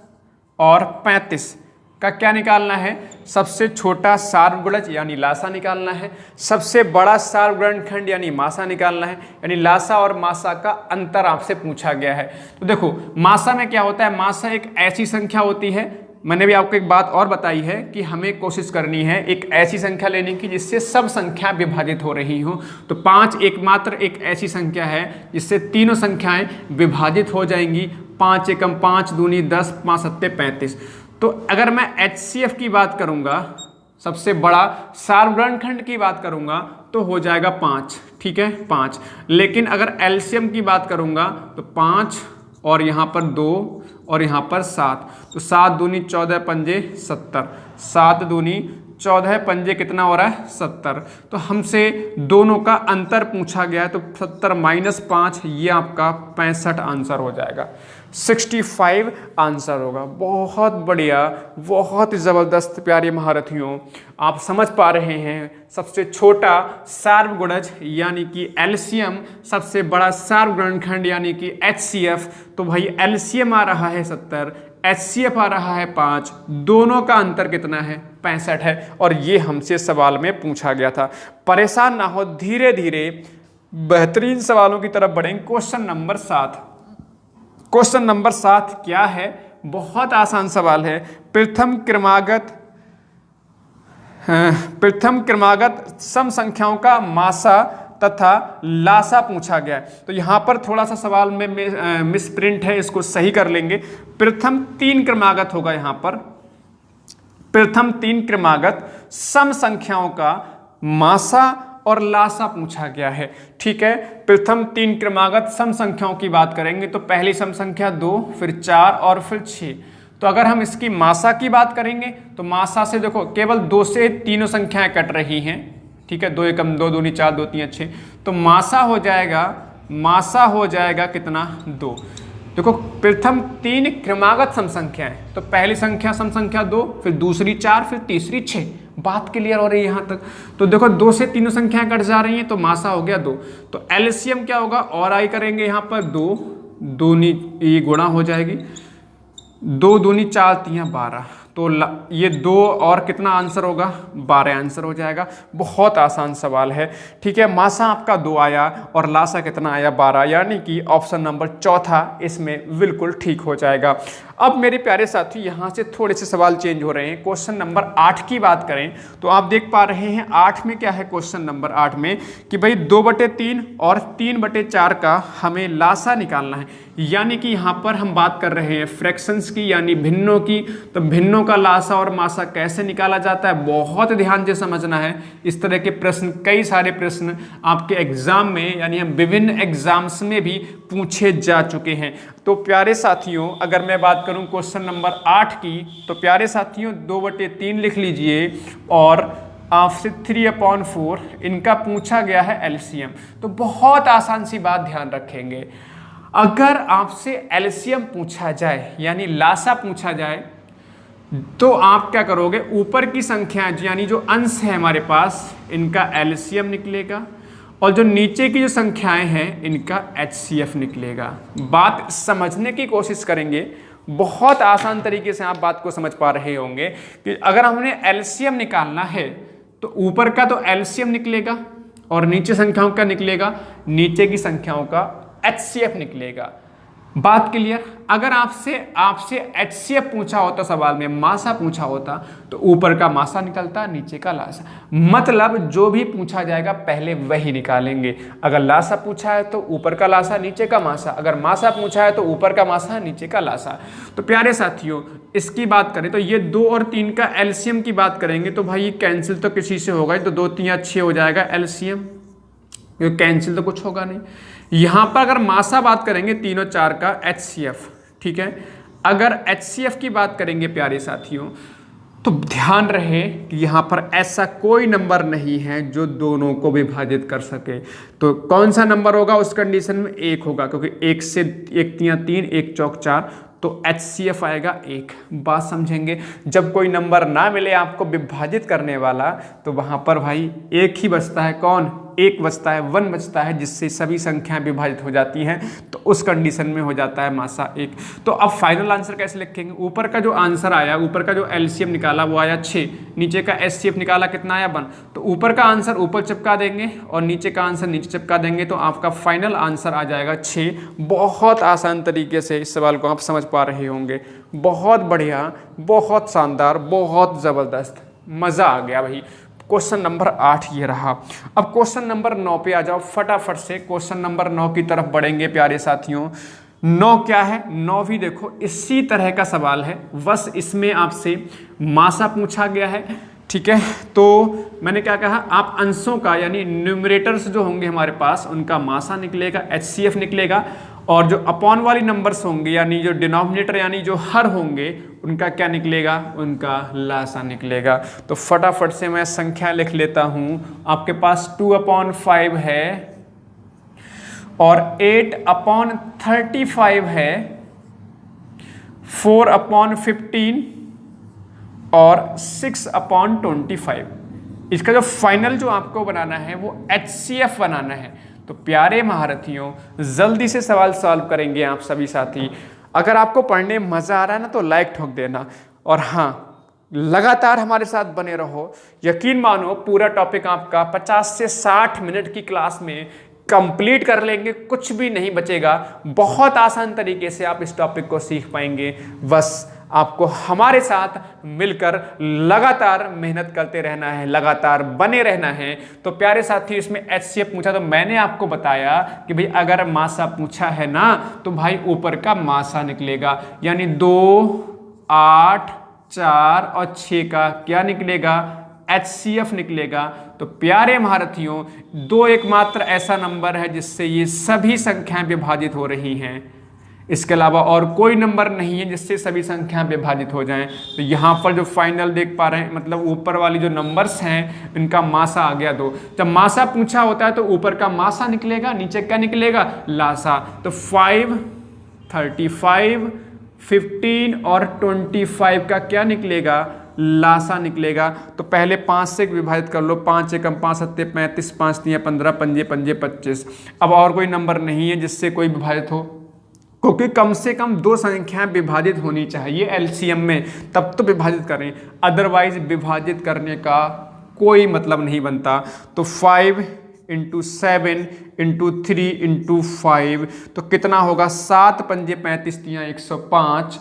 और 35 का क्या निकालना है? सबसे छोटा सार्वगुणज यानी लासा निकालना है, सबसे बड़ा सार्वगुणनखंड यानी मासा निकालना है। यानी लासा और मासा का अंतर आपसे पूछा गया है। तो देखो मासा में क्या होता है? मासा एक ऐसी संख्या होती है, मैंने भी आपको एक बात और बताई है कि हमें कोशिश करनी है एक ऐसी संख्या लेने की जिससे सब संख्या विभाजित हो रही हो। तो 5 एकमात्र एक ऐसी संख्या है जिससे तीनों संख्याएं विभाजित हो जाएंगी। 5 एकम 5 दूनी 10, 5 सत्ते 35। तो अगर मैं HCF की बात करूंगा, सबसे बड़ा सार्वगुणनखंड की बात करूंगा, तो हो जाएगा 5, ठीक है 5। लेकिन अगर LCM की बात करूंगा तो 5 और यहाँ पर 2 और यहाँ पर 7, तो 7 दूनी 14 पंजे 70, 7 दूनी 14 पंजे कितना हो रहा है? 70। तो हमसे दोनों का अंतर पूछा गया है, तो 70 - 5 ये आपका 65 आंसर हो जाएगा, 65 आंसर होगा। बहुत बढ़िया, बहुत ज़बरदस्त प्यारे महारथियों, आप समझ पा रहे हैं। सबसे छोटा सार्वगुणज यानी कि LCM, सबसे बड़ा सार्वगुणनखंड यानी कि HCF। तो भाई LCM आ रहा है 70, HCF आ रहा है 5, दोनों का अंतर कितना है? 65 है। और ये हमसे सवाल में पूछा गया था। परेशान ना हो, धीरे धीरे बेहतरीन सवालों की तरफ बढ़ेंगे। Question number 7। क्वेश्चन नंबर 7 क्या है? बहुत आसान सवाल है। प्रथम क्रमागत सम संख्याओं का मासा तथा लासा पूछा गया है। तो यहां पर थोड़ा सा सवाल में मिसप्रिंट है, इसको सही कर लेंगे। प्रथम 3 क्रमागत होगा यहां पर। प्रथम 3 क्रमागत सम संख्याओं का मासा और लासा पूछा गया है। ठीक है, प्रथम 3 क्रमागत सम संख्याओं की बात करेंगे तो पहली सम संख्या 2, फिर 4 और फिर 6। तो अगर हम इसकी मासा की बात करेंगे तो मासा से देखो केवल 2 से तीनों संख्याएं कट रही हैं। ठीक है, 2 एकम 2 दूनी 4 2 3 6, तो मासा हो जाएगा कितना 2। देखो प्रथम 3 क्रमागत सम संख्याएं, तो पहली संख्या सम संख्या 2, फिर दूसरी 4, फिर तीसरी 6। बात क्लियर हो रही है यहाँ तक। तो देखो 2 से तीनों संख्याएं कट जा रही हैं तो मासा हो गया 2। तो एलसीएम क्या होगा, और आई करेंगे यहाँ पर 2 दूनी ये गुणा हो जाएगी, 2 दूनी 4 3 12, तो ये 2 और कितना आंसर होगा 12 आंसर हो जाएगा। बहुत आसान सवाल है। ठीक है, मासा आपका 2 आया और लासा कितना आया 12, यानी कि ऑप्शन नंबर चौथा इसमें बिल्कुल ठीक हो जाएगा। अब मेरे प्यारे साथी यहाँ से थोड़े से सवाल चेंज हो रहे हैं। क्वेश्चन नंबर 8 की बात करें तो आप देख पा रहे हैं 8 में क्या है, क्वेश्चन नंबर 8 में कि भाई 2/3 और 3/4 का हमें लासा निकालना है। यानी कि यहाँ पर हम बात कर रहे हैं फ्रैक्शंस की, यानी भिन्नों की। तो भिन्नों का लासा और मासा कैसे निकाला जाता है, बहुत ध्यान से समझना है। इस तरह के प्रश्न, कई सारे प्रश्न आपके एग्जाम में, यानी हम विभिन्न एग्जाम्स में भी पूछे जा चुके हैं। तो प्यारे साथियों, अगर मैं बात करूं क्वेश्चन नंबर 8 की, तो प्यारे साथियों 2/3 लिख लीजिए और आपसे 3/4 इनका पूछा गया है एलसीएम। तो बहुत आसान सी बात ध्यान रखेंगे, अगर आपसे एलसीएम पूछा जाए यानी लासा पूछा जाए तो आप क्या करोगे, ऊपर की संख्या यानी जो अंश है हमारे पास इनका एलसीएम निकलेगा और जो नीचे की जो संख्याएं हैं इनका एचसीएफ निकलेगा। बात समझने की कोशिश करेंगे, बहुत आसान तरीके से आप बात को समझ पा रहे होंगे कि अगर हमने एलसीएम निकालना है तो ऊपर का तो एलसीएम निकलेगा और नीचे संख्याओं का निकलेगा, नीचे की संख्याओं का एचसीएफ निकलेगा। बात क्लियर। अगर आपसे एचसीएफ पूछा होता, सवाल में मासा पूछा होता तो ऊपर का मासा निकलता, नीचे का लासा। मतलब जो भी पूछा जाएगा पहले वही निकालेंगे। अगर लासा पूछा है तो ऊपर का लासा नीचे का मासा, अगर मासा पूछा है तो ऊपर का मासा नीचे का लासा। तो प्यारे साथियों इसकी बात करें तो ये 2 और 3 का एलसीएम की बात करेंगे तो भाई कैंसिल तो किसी से होगा, तो 2 3 6 हो जाएगा एलसीएम, कैंसिल तो कुछ होगा नहीं। यहां पर अगर मासा बात करेंगे 3 और 4 का एचसीएफ। ठीक है, अगर एचसीएफ की बात करेंगे प्यारे साथियों तो ध्यान रहे कि यहां पर ऐसा कोई नंबर नहीं है जो दोनों को विभाजित कर सके। तो कौन सा नंबर होगा उस कंडीशन में, 1 होगा, क्योंकि 1 से 1 3 3 1 चौक 4, तो एचसीएफ आएगा 1। बात समझेंगे, जब कोई नंबर ना मिले आपको विभाजित करने वाला तो वहां पर भाई एक ही बचता है, कौन, 1 बचता है, 1 बचता है, जिससे सभी संख्याएं विभाजित हो जाती हैं। तो उस कंडीशन में हो जाता है मासा 1। तो अब फाइनल आंसर कैसे लिखेंगे, ऊपर का जो आंसर आया, ऊपर का जो एलसीएम निकाला वो आया 6, नीचे का एचसीएफ निकाला कितना आया 1, तो ऊपर का आंसर ऊपर चिपका देंगे और नीचे का आंसर नीचे चिपका देंगे, तो आपका फाइनल आंसर आ जाएगा 6। बहुत आसान तरीके से इस सवाल को आप समझ पा रहे होंगे। बहुत बढ़िया, बहुत शानदार, बहुत ज़बरदस्त, मज़ा आ गया भाई। क्वेश्चन नंबर 8 ये रहा। अब क्वेश्चन नंबर 9 पे आ जाओ, फटाफट से क्वेश्चन नंबर 9 की तरफ बढ़ेंगे प्यारे साथियों। 9 क्या है, 9 भी देखो इसी तरह का सवाल है, बस इसमें आपसे मासा पूछा गया है। ठीक है, तो मैंने क्या कहा, आप अंशों का यानी न्यूमरेटर्स जो होंगे हमारे पास उनका मासा निकलेगा, एचसीएफ निकलेगा, और जो अपॉन वाली नंबर्स होंगे यानी जो डिनोमिनेटर यानी जो हर होंगे उनका क्या निकलेगा, उनका लासा निकलेगा। तो फटाफट से मैं संख्या लिख लेता हूं। आपके पास 2/5 है और 8/35 है, 4/15 और 6/25। इसका जो फाइनल जो आपको बनाना है वो एचसीएफ बनाना है। तो प्यारे महारथियों जल्दी से सवाल सॉल्व करेंगे आप सभी साथी। अगर आपको पढ़ने में मजा आ रहा है ना तो लाइक ठोक देना, और हाँ लगातार हमारे साथ बने रहो। यकीन मानो पूरा टॉपिक आपका 50 से 60 मिनट की क्लास में कंप्लीट कर लेंगे, कुछ भी नहीं बचेगा। बहुत आसान तरीके से आप इस टॉपिक को सीख पाएंगे। बस आपको हमारे साथ मिलकर लगातार मेहनत करते रहना है, लगातार बने रहना है। तो प्यारे साथी इसमें एचसीएफ पूछा तो मैंने आपको बताया कि भाई अगर मासा पूछा है ना तो भाई ऊपर का मासा निकलेगा, यानी 2, 8, 4 और 6 का क्या निकलेगा, HCF निकलेगा। तो प्यारे महारथियों, दो एकमात्र ऐसा नंबर है जिससे ये सभी संख्याएं विभाजित हो रही हैं, इसके अलावा और कोई नंबर नहीं है जिससे सभी संख्याएं विभाजित हो जाएं। तो यहाँ पर जो फाइनल देख पा रहे हैं, मतलब ऊपर वाली जो नंबर्स हैं इनका मासा आ गया 2। जब मासा पूछा होता है तो ऊपर का मासा निकलेगा, नीचे क्या निकलेगा, लासा। तो 5, 35, 15 और 25 का क्या निकलेगा, लासा निकलेगा। तो पहले 5 से विभाजित कर लो, 5 एकम 5 सत्ते 35, 5 तिया 15, पंजे पंजे 25। अब और कोई नंबर नहीं है जिससे कोई विभाजित हो, क्योंकि कम से कम दो संख्याएं विभाजित होनी चाहिए एलसीएम में, तब तो विभाजित करें, अदरवाइज विभाजित करने का कोई मतलब नहीं बनता। तो 5 × 7 × 3 × 5 तो कितना होगा, 7 पंजे 35 तिया 105,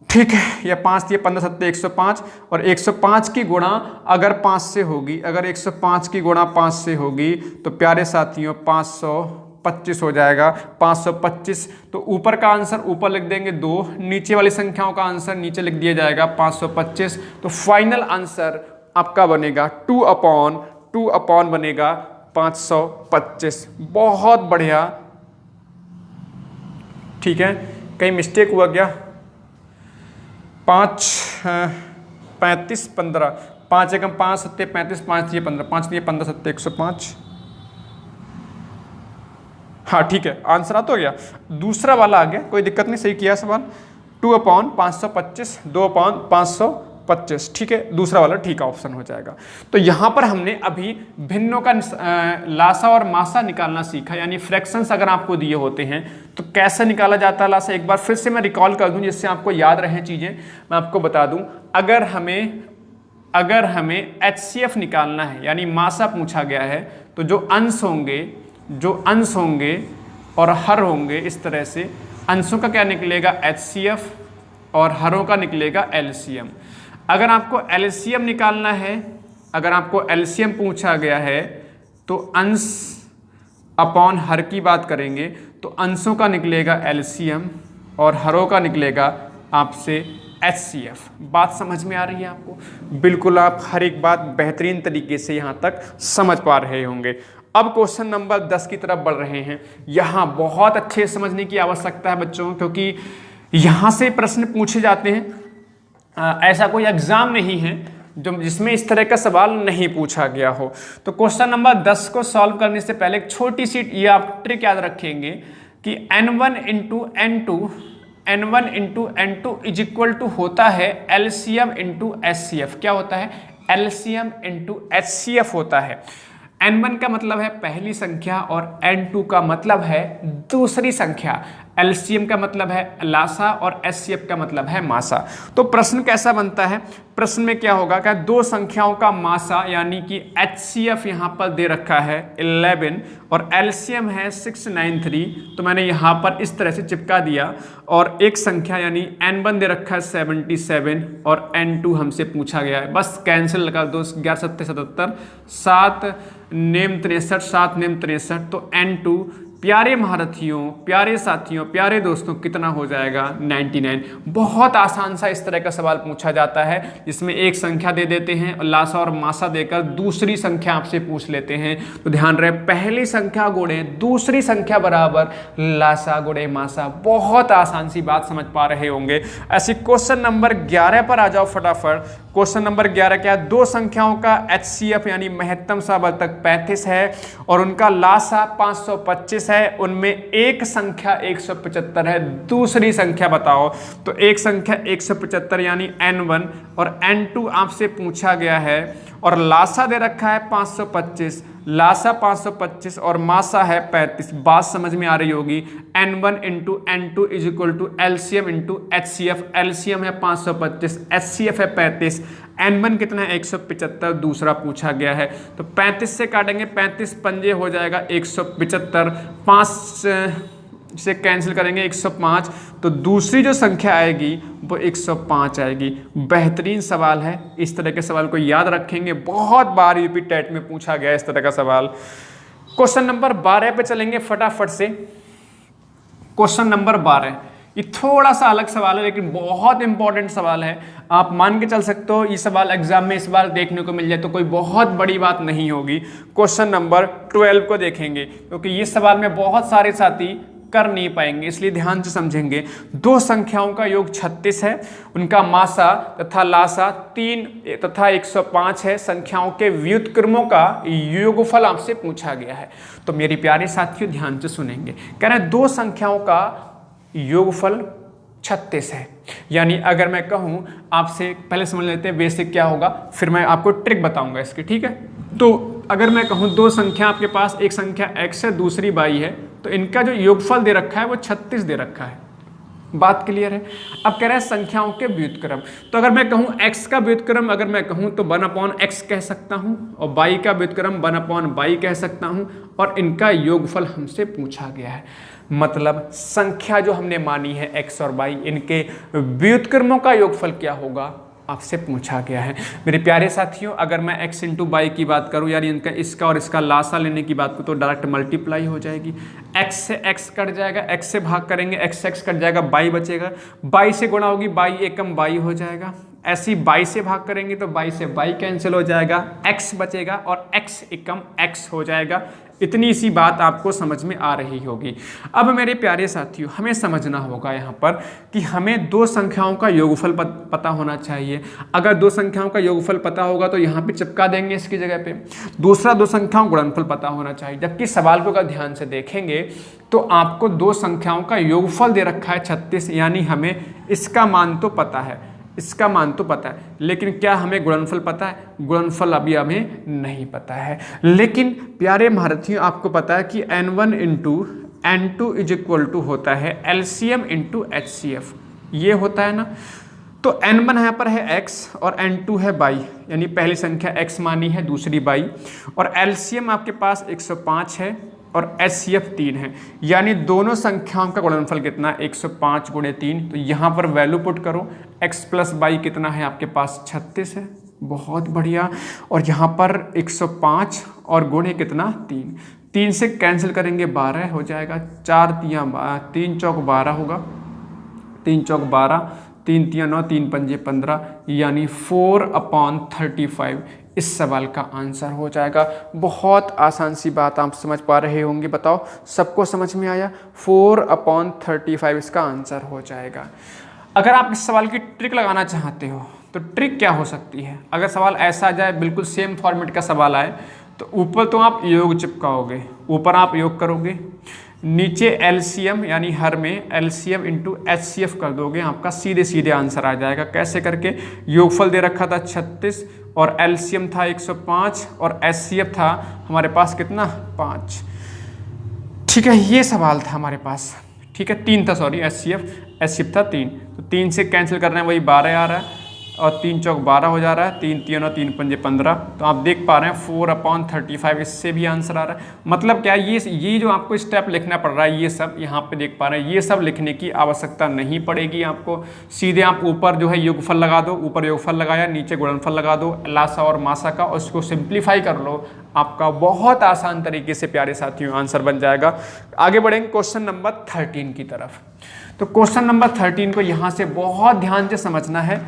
ठीक है, या 5 तिया 15 सत्ते 105। और 105 की गुणा अगर 5 से होगी, अगर 105 की गुणा 5 से होगी तो प्यारे साथियों 525 हो जाएगा, 525। तो ऊपर का आंसर ऊपर लिख देंगे 2, नीचे वाली संख्याओं का आंसर नीचे लिख दिया जाएगा 525। तो फाइनल आंसर आपका बनेगा 2/2 बनेगा 525। बहुत बढ़िया, ठीक है, कहीं मिस्टेक हुआ क्या, 5 35 15, 5 एकम 5 सत्ते 35, 5 तिया 15, 5 तिया 15 सत्ते 105। हाँ ठीक है, आंसर आ तो गया, दूसरा वाला आ गया, कोई दिक्कत नहीं, सही किया सवाल। 2/525, 2/525, ठीक है, दूसरा वाला ठीक ऑप्शन हो जाएगा। तो यहां पर हमने अभी भिन्नों का लासा और मासा निकालना सीखा, यानी फ्रैक्शंस अगर आपको दिए होते हैं तो कैसे निकाला जाता है लासा। एक बार फिर से मैं रिकॉल कर दूं जिससे आपको याद रहे चीजें, मैं आपको बता दूं। अगर हमें HCF निकालना है, यानी मासा पूछा गया है, तो जो अंश होंगे और हर होंगे, इस तरह से अंशों का क्या निकलेगा, HCF, और हरों का निकलेगा LCM। अगर आपको LCM निकालना है, अगर आपको LCM पूछा गया है तो अंश अपॉन हर की बात करेंगे, तो अंशों का निकलेगा LCM और हरों का निकलेगा आपसे HCF। बात समझ में आ रही है आपको? बिल्कुल, आप हर एक बात बेहतरीन तरीके से यहाँ तक समझ पा रहे होंगे। अब क्वेश्चन नंबर 10 की तरफ बढ़ रहे हैं। यहाँ बहुत अच्छे समझने की आवश्यकता है बच्चों, क्योंकि यहाँ से प्रश्न पूछे जाते हैं। ऐसा कोई एग्जाम नहीं है जिसमें इस तरह का सवाल नहीं पूछा गया हो। तो क्वेश्चन नंबर 10 को सॉल्व करने से पहले एक छोटी सी ये आप ट्रिक याद रखेंगे कि n1 × n2 is equal to होता है LCM × HCF। क्या होता है? LCM × HCF होता है। n1 का मतलब है पहली संख्या और n2 का मतलब है दूसरी संख्या। LCM का मतलब है लासा और HCF का मतलब है मासा। तो प्रश्न कैसा बनता है? प्रश्न में क्या होगा, क्या दो संख्याओं का मासा यानी कि HCF यहाँ पर दे रखा है 11 और LCM है 693, तो मैंने यहाँ पर इस तरह से चिपका दिया। और एक संख्या यानी n1 दे रखा है 77 और n2 हमसे पूछा गया है। बस कैंसिल लगा दो, 11 7 77, 7 नेम 63, 7 नेम 63, तो n2 प्यारे महारथियों, प्यारे साथियों, प्यारे दोस्तों कितना हो जाएगा? 99। बहुत आसान सा इस तरह का सवाल पूछा जाता है जिसमें एक संख्या दे देते हैं और लासा और मासा देकर दूसरी संख्या आपसे पूछ लेते हैं। तो ध्यान रहे, पहली संख्या गुणे दूसरी संख्या बराबर लासा गुणे मासा। बहुत आसान सी बात समझ पा रहे होंगे। ऐसे क्वेश्चन नंबर 11 पर आ जाओ फटाफट। क्वेश्चन नंबर 11 क्या है? दो संख्याओं का HCF यानी महत्तम सावर्तक 35 है और उनका लासा 525 है। उनमें एक संख्या 175 है, दूसरी संख्या बताओ। तो एक संख्या 175 यानी n1 और n2 आपसे पूछा गया है और लासा दे रखा है 525, लासा 525 और मासा है 35। बात समझ में आ रही होगी। n1 × n2 is equal to LCM × HCF। LCM है 525, HCF है 35, n1 कितना है 175, दूसरा पूछा गया है। तो 35 से काटेंगे, 35 पंजे हो जाएगा 175, 5 से कैंसिल करेंगे 105, तो दूसरी जो संख्या आएगी वो 105 आएगी। बेहतरीन सवाल है, इस तरह के सवाल को याद रखेंगे, बहुत बार यूपी टेट में पूछा गया इस तरह का सवाल। क्वेश्चन नंबर 12 पे चलेंगे फटाफट से। क्वेश्चन नंबर 12, ये थोड़ा सा अलग सवाल है लेकिन बहुत इंपॉर्टेंट सवाल है। आप मान के चल सकते हो ये सवाल एग्जाम में इस बार देखने को मिल जाए तो कोई बहुत बड़ी बात नहीं होगी। क्वेश्चन नंबर 12 को देखेंगे क्योंकि ये सवाल में बहुत सारे साथी कर नहीं पाएंगे, इसलिए ध्यान से समझेंगे। दो संख्याओं का योग 36 है, उनका मासा तथा लासा 3 तथा 105 है। संख्याओं के व्युत्क्रमों का योगफल आपसे पूछा गया है। तो मेरे प्यारे साथियों ध्यान से सुनेंगे। कह रहे हैं दो संख्याओं का योगफल 36 है, यानी अगर मैं कहूं आपसे, पहले समझ लेते हैं बेसिक क्या होगा, फिर मैं आपको ट्रिक बताऊंगा इसकी, ठीक है। तो अगर मैं कहूं दो संख्या आपके पास, एक संख्या x है दूसरी y है, तो इनका जो योगफल दे रखा है वो 36 दे रखा है। बात क्लियर है। अब कह रहे हैं संख्याओं के व्युत्क्रम, तो अगर मैं कहूं x का व्युत्क्रम अगर मैं कहूं तो 1/x कह सकता हूं, और y का व्युत्क्रम 1/y कह सकता हूं, और इनका योगफल हमसे पूछा गया है। मतलब संख्या जो हमने मानी है x और y, इनके व्युत्क्रमों का योगफल क्या होगा आपसे पूछा गया है। मेरे प्यारे साथियों, अगर मैं x इंटू बाई की बात करूं, यानी इनका इसका और इसका लासा लेने की बात करूं, तो डायरेक्ट मल्टीप्लाई हो जाएगी। x से x कट जाएगा, x से भाग करेंगे, x x कट जाएगा, बाई बचेगा, बाई से गुणा होगी, बाई एकम बाई हो जाएगा। ऐसी बाई से भाग करेंगे तो बाई से बाई कैंसिल हो जाएगा, x बचेगा और x एकम x हो जाएगा। इतनी सी बात आपको समझ में आ रही होगी। अब मेरे प्यारे साथियों, हमें समझना होगा यहाँ पर कि हमें दो संख्याओं का योगफल पता होना चाहिए। अगर दो संख्याओं का योगफल पता होगा तो यहाँ पे चिपका देंगे इसकी जगह पे। दूसरा, दो संख्याओं का गुणनफल पता होना चाहिए। जबकि सवाल को अगर ध्यान से देखेंगे तो आपको दो संख्याओं का योगफल दे रखा है 36, यानी हमें इसका मान तो पता है, इसका मान तो पता है, लेकिन क्या हमें गुणनफल पता है? गुणनफल अभी हमें नहीं पता है। लेकिन प्यारे महारथियों, आपको पता है कि n1 into n2 is equal to होता है LCM इंटू HCF, ये होता है ना। तो n1 यहाँ पर है x और n2 है y, यानी पहली संख्या x मानी है, दूसरी y, और LCM आपके पास 105 है और HCF 3 है, यानी दोनों संख्याओं का गुणनफल कितना, 105 गुणे 3। तो यहाँ पर वैल्यू पुट करो, x प्लस y कितना है आपके पास, 36 है, बहुत बढ़िया। और यहाँ पर 105 और गुणे कितना, 3, 3 से कैंसिल करेंगे 12 हो जाएगा, 3 चौक 12 होगा, 3 चौक 12, 3 तिया 9, 3 पंजे 15, यानी 4/35 इस सवाल का आंसर हो जाएगा। बहुत आसान सी बात आप समझ पा रहे होंगे, बताओ सबको समझ में आया? 4/35 इसका आंसर हो जाएगा। अगर आप इस सवाल की ट्रिक लगाना चाहते हो तो ट्रिक क्या हो सकती है? अगर सवाल ऐसा आ जाए, बिल्कुल सेम फॉर्मेट का सवाल आए, तो ऊपर तो आप योग चिपकाओगे, ऊपर आप योग करोगे, नीचे LCM यानी हर में LCM इंटू HCF कर दोगे, आपका सीधे सीधे आंसर आ जाएगा। कैसे करके? योगफल दे रखा था 36 और LCM था 105 और HCF था हमारे पास कितना, 5। ठीक है, ये सवाल था हमारे पास, ठीक है, 3 था, सॉरी, HCF था 3, तो 3 से कैंसिल कर रहे हैं, वही 12 आ रहा है, और 3 चौक 12 हो जा रहा है, 3 तिया 9, 3 पंजे 15। तो आप देख पा रहे हैं 4/35 इससे भी आंसर आ रहा है। मतलब क्या, ये जो आपको स्टेप लिखना पड़ रहा है, ये सब यहाँ पे देख पा रहे हैं, ये सब लिखने की आवश्यकता नहीं पड़ेगी आपको। सीधे आप ऊपर जो है योगफल लगा दो, ऊपर योगफल लगाया, नीचे गुणनफल लगा दो, लासा और मासा का, और उसको सिंप्लीफाई कर लो, आपका बहुत आसान तरीके से प्यारे साथियों आंसर बन जाएगा। आगे बढ़ेंगे क्वेश्चन नंबर 13 की तरफ। तो क्वेश्चन नंबर 13 को यहाँ से बहुत ध्यान से समझना है,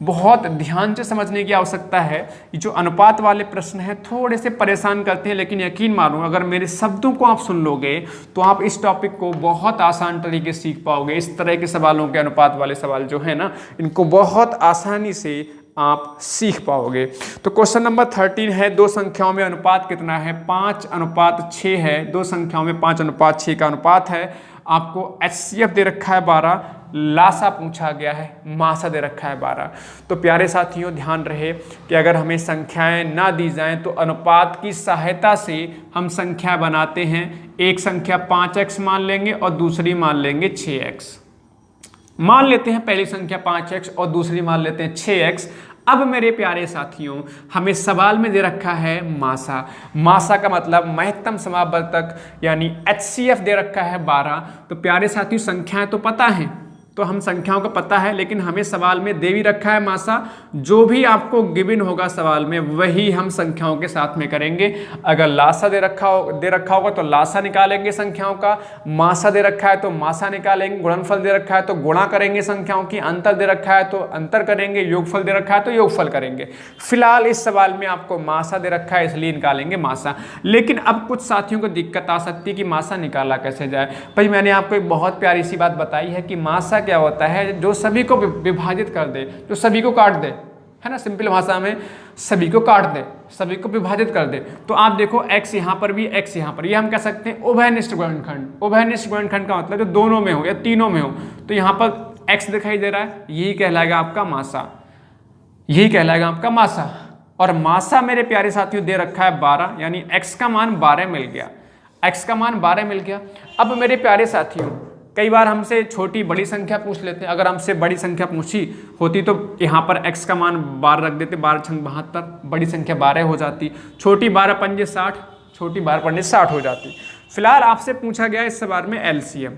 बहुत ध्यान से समझने की आवश्यकता है। ये जो अनुपात वाले प्रश्न हैं थोड़े से परेशान करते हैं, लेकिन यकीन मानो अगर मेरे शब्दों को आप सुन लोगे तो आप इस टॉपिक को बहुत आसान तरीके से सीख पाओगे। इस तरह के सवालों के, अनुपात वाले सवाल जो है ना, इनको बहुत आसानी से आप सीख पाओगे। तो क्वेश्चन नंबर 13 है, दो संख्याओं में अनुपात कितना है, 5:6 है। दो संख्याओं में 5:6 का अनुपात है। आपको HCF दे रखा है 12, लासा पूछा गया है, मासा दे रखा है 12। तो प्यारे साथियों ध्यान रहे कि अगर हमें संख्याएं ना दी जाएं तो अनुपात की सहायता से हम संख्या बनाते हैं। एक संख्या 5x मान लेंगे और दूसरी मान लेंगे 6x। मान लेते हैं पहली संख्या 5x और दूसरी मान लेते हैं 6x। अब मेरे प्यारे साथियों, हमें सवाल में दे रखा है मासा। मासा का मतलब महत्तम समावर्तक, यानी HCF दे रखा है 12। तो प्यारे साथियों संख्याएं तो पता है, तो हम संख्याओं का पता है, लेकिन हमें सवाल में दे भी रखा है मासा। जो भी आपको गिवन होगा सवाल में वही हम संख्याओं के साथ में करेंगे। अगर लासा दे रखा होगा तो लासा निकालेंगे संख्याओं का, मासा दे रखा है तो मासा निकालेंगे, गुणनफल दे रखा है तो गुणा करेंगे संख्याओं की, अंतर दे रखा है तो अंतर करेंगे, योगफल दे रखा है तो योगफल करेंगे। फिलहाल इस सवाल में आपको मासा दे रखा है इसलिए निकालेंगे मासा। लेकिन अब कुछ साथियों को दिक्कत आ सकती है कि मासा निकाला कैसे जाए। भाई मैंने आपको एक बहुत प्यारी सी बात बताई है कि मासा क्या होता है, जो सभी को विभाजित कर दे, जो सभी को काट दे, है ना, सिंपल भाषा में सभी को काट दे, सभी को विभाजित कर दे। तो आप देखो x यहाँ पर भी, x यहाँ पर, ये हम कह सकते हैं उभयनिष्ठ गुणनखंड। उभयनिष्ठ गुणनखंड का मतलब जो दोनों में हो या तीनों में हो, तो यहाँ पर x दिखाई दे रहा है, यही कहलाएगा आपका मासा, यही कहलाएगा आपका मासा। और मासा मेरे प्यारे साथियों दे रखा है 12, यानी x का मान 12 मिल गया, x का मान 12 मिल गया। अब मेरे प्यारे साथियों कई बार हमसे छोटी बड़ी संख्या पूछ लेते हैं। अगर हमसे बड़ी संख्या पूछी होती तो यहाँ पर x का मान 12 रख देते, 12 छंग 72, बड़ी संख्या 12 हो जाती, छोटी 12 पंजे 60, छोटी 12 पंजे 60 हो जाती। फिलहाल आपसे पूछा गया इस सवाल में एलसीएम।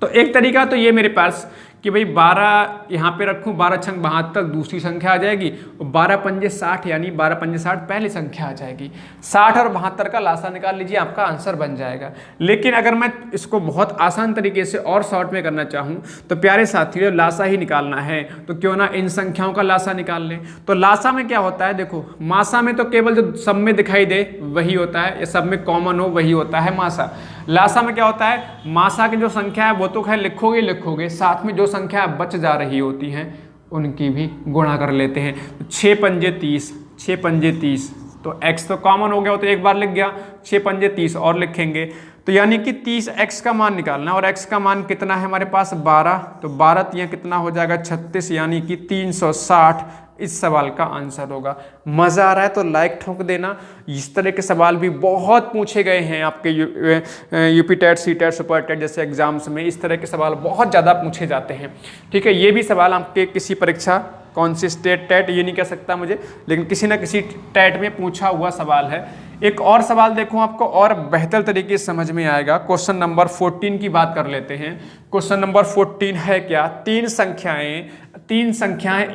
तो एक तरीका तो ये मेरे पास कि भाई 12 यहाँ पे रखूँ, 12 छंग 72 दूसरी संख्या आ जाएगी, और 12 पंजे 60 यानी 12 पंजे 60 पहली संख्या आ जाएगी। 60 और 72 का लासा निकाल लीजिए, आपका आंसर बन जाएगा। लेकिन अगर मैं इसको बहुत आसान तरीके से और शॉर्ट में करना चाहूँ तो प्यारे साथियों लासा ही निकालना है तो क्यों ना इन संख्याओं का लासा निकाल लें। तो लासा में क्या होता है, देखो मासा में तो केवल जो सब में दिखाई दे वही होता है, या सब में कॉमन हो वही होता है मासा। लासा में क्या होता है, मासा की जो संख्या है वो तो खैर लिखोगे, साथ में जो संख्या बच जा रही होती हैं उनकी भी गुणा कर लेते हैं। 6 पंजे 30, 6 पंजे 30, तो x तो कॉमन हो गया, तो एक बार लिख गया, 6 पंजे 30 और लिखेंगे, तो यानी कि 30 x का मान निकालना, और x का मान कितना है हमारे पास 12, तो 12 तियां कितना हो जाएगा 36, यानी कि 360 इस सवाल का आंसर होगा। मजा आ रहा है तो लाइक ठोक देना। इस तरह के सवाल भी बहुत पूछे गए हैं आपके UP TET, C TET, super TET जैसे एग्जाम्स में, इस तरह के सवाल बहुत ज़्यादा पूछे जाते हैं। ठीक है, ये भी सवाल आपके किसी परीक्षा, कौन सी स्टेट टेट ये नहीं कह सकता मुझे, लेकिन किसी ना किसी टेट में पूछा हुआ सवाल है। एक और सवाल देखो, आपको और बेहतर तरीके से समझ में आएगा। क्वेश्चन नंबर 14 की बात कर लेते हैं। क्वेश्चन नंबर 14 है क्या, तीन संख्याएं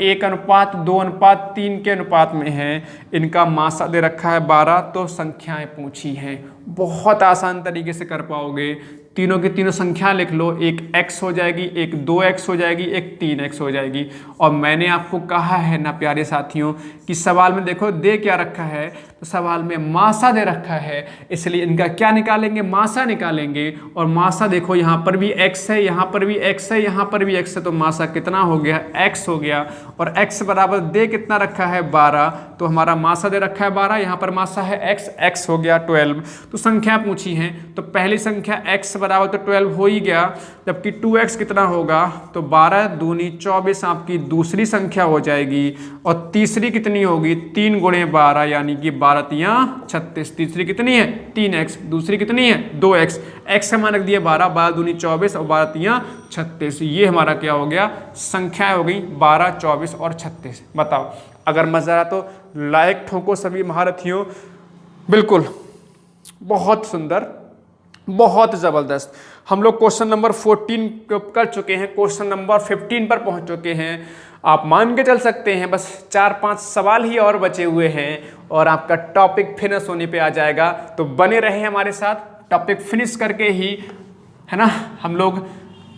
1:2:3 के अनुपात में हैं, इनका मासा दे रखा है 12, तो संख्याएं पूछी हैं। बहुत आसान तरीके से कर पाओगे। तीनों की तीनों संख्या लिख लो, एक x हो जाएगी, एक 2x हो जाएगी, एक 3x हो जाएगी। और मैंने आपको कहा है ना प्यारे साथियों कि सवाल में देखो दे क्या रखा है, तो सवाल में मासा दे रखा है, इसलिए इनका क्या निकालेंगे, मासा निकालेंगे। और मासा देखो यहाँ पर भी x है, यहाँ पर भी x है, यहाँ पर भी x है, तो मासा कितना हो गया, x हो गया। और x बराबर दे कितना रखा है 12, तो हमारा मासा दे रखा है 12, यहाँ पर मासा है x हो गया 12। तो संख्या पूछी है, तो पहली संख्या x बराबर तो 12 हो ही गया, जबकि 2x कितना होगा, तो 12 दूनी 24 आपकी दूसरी संख्या हो जाएगी। और तीसरी कितनी होगी, 3 गुणे 12 यानी कि 12 तियां 36। तीसरी कितनी है 3x, दूसरी कितनी है 2x, x का मान रख दिया 12, 12 दूनी 24 और 12 तियां 36। ये हमारा क्या हो गया, संख्याएं हो गई 12, 24 और 36। बताओ, अगर मजा आया तो लाइक ठोको सभी महारथियों। बिल्कुल, बहुत सुंदर, बहुत ज़बरदस्त। हम लोग क्वेश्चन नंबर 14 कर चुके हैं, क्वेश्चन नंबर 15 पर पहुंच चुके हैं। आप मान के चल सकते हैं बस 4-5 सवाल ही और बचे हुए हैं और आपका टॉपिक फिनिश होने पे आ जाएगा। तो बने रहे हमारे साथ, टॉपिक फिनिश करके ही, है ना, हम लोग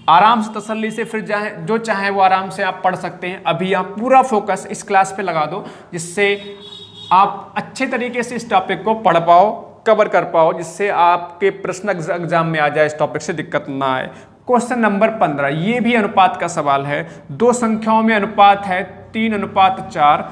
आराम से तसल्ली से फिर जो चाहे वो आराम से आप पढ़ सकते हैं। अभी आप पूरा फोकस इस क्लास पे लगा दो, जिससे आप अच्छे तरीके से इस टॉपिक को पढ़ पाओ, कवर कर पाओ, जिससे आपके प्रश्न एग्जाम में आ जाए, इस टॉपिक से दिक्कत ना आए। क्वेश्चन नंबर 15, ये भी अनुपात का सवाल है। दो संख्याओं में अनुपात है 3:4,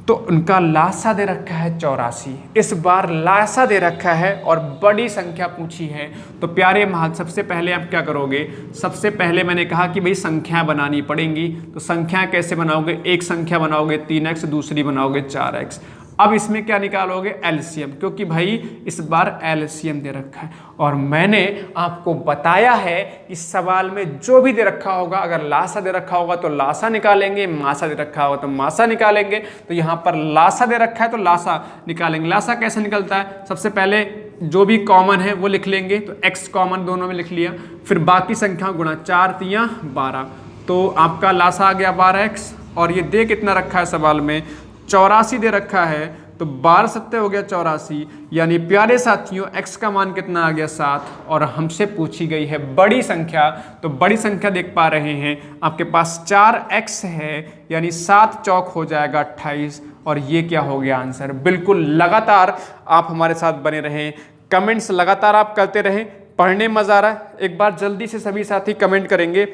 तो उनका लासा दे रखा है 84। इस बार लासा दे रखा है और बड़ी संख्या पूछी है। तो प्यारे महान, सबसे पहले आप क्या करोगे, सबसे पहले मैंने कहा कि भाई संख्या बनानी पड़ेंगी। तो संख्या कैसे बनाओगे, एक संख्या बनाओगे 3x, दूसरी बनाओगे 4x। अब इसमें क्या निकालोगे, एलसीएम, क्योंकि भाई इस बार एलसीएम दे रखा है। और मैंने आपको बताया है इस सवाल में जो भी दे रखा होगा, अगर लासा दे रखा होगा तो लासा निकालेंगे, मासा दे रखा होगा तो मासा निकालेंगे। तो यहाँ पर लासा दे रखा है तो लासा निकालेंगे। लासा कैसे निकलता है, सबसे पहले जो भी कॉमन है वो लिख लेंगे, तो x कॉमन दोनों में लिख लिया, फिर बाकी संख्या गुणा 4 तियां 12, तो आपका लासा आ गया 12x। और ये दे कितना रखा है सवाल में, 84 दे रखा है, तो 12 सत्ते हो गया 84, यानी प्यारे साथियों x का मान कितना आ गया 7। और हमसे पूछी गई है बड़ी संख्या, तो बड़ी संख्या देख पा रहे हैं आपके पास 4x है, यानी 7 चौक हो जाएगा 28, और ये क्या हो गया आंसर। बिल्कुल लगातार आप हमारे साथ बने रहें, कमेंट्स लगातार आप करते रहें, पढ़ने में मज़ा आ रहा है। एक बार जल्दी से सभी साथी कमेंट करेंगे,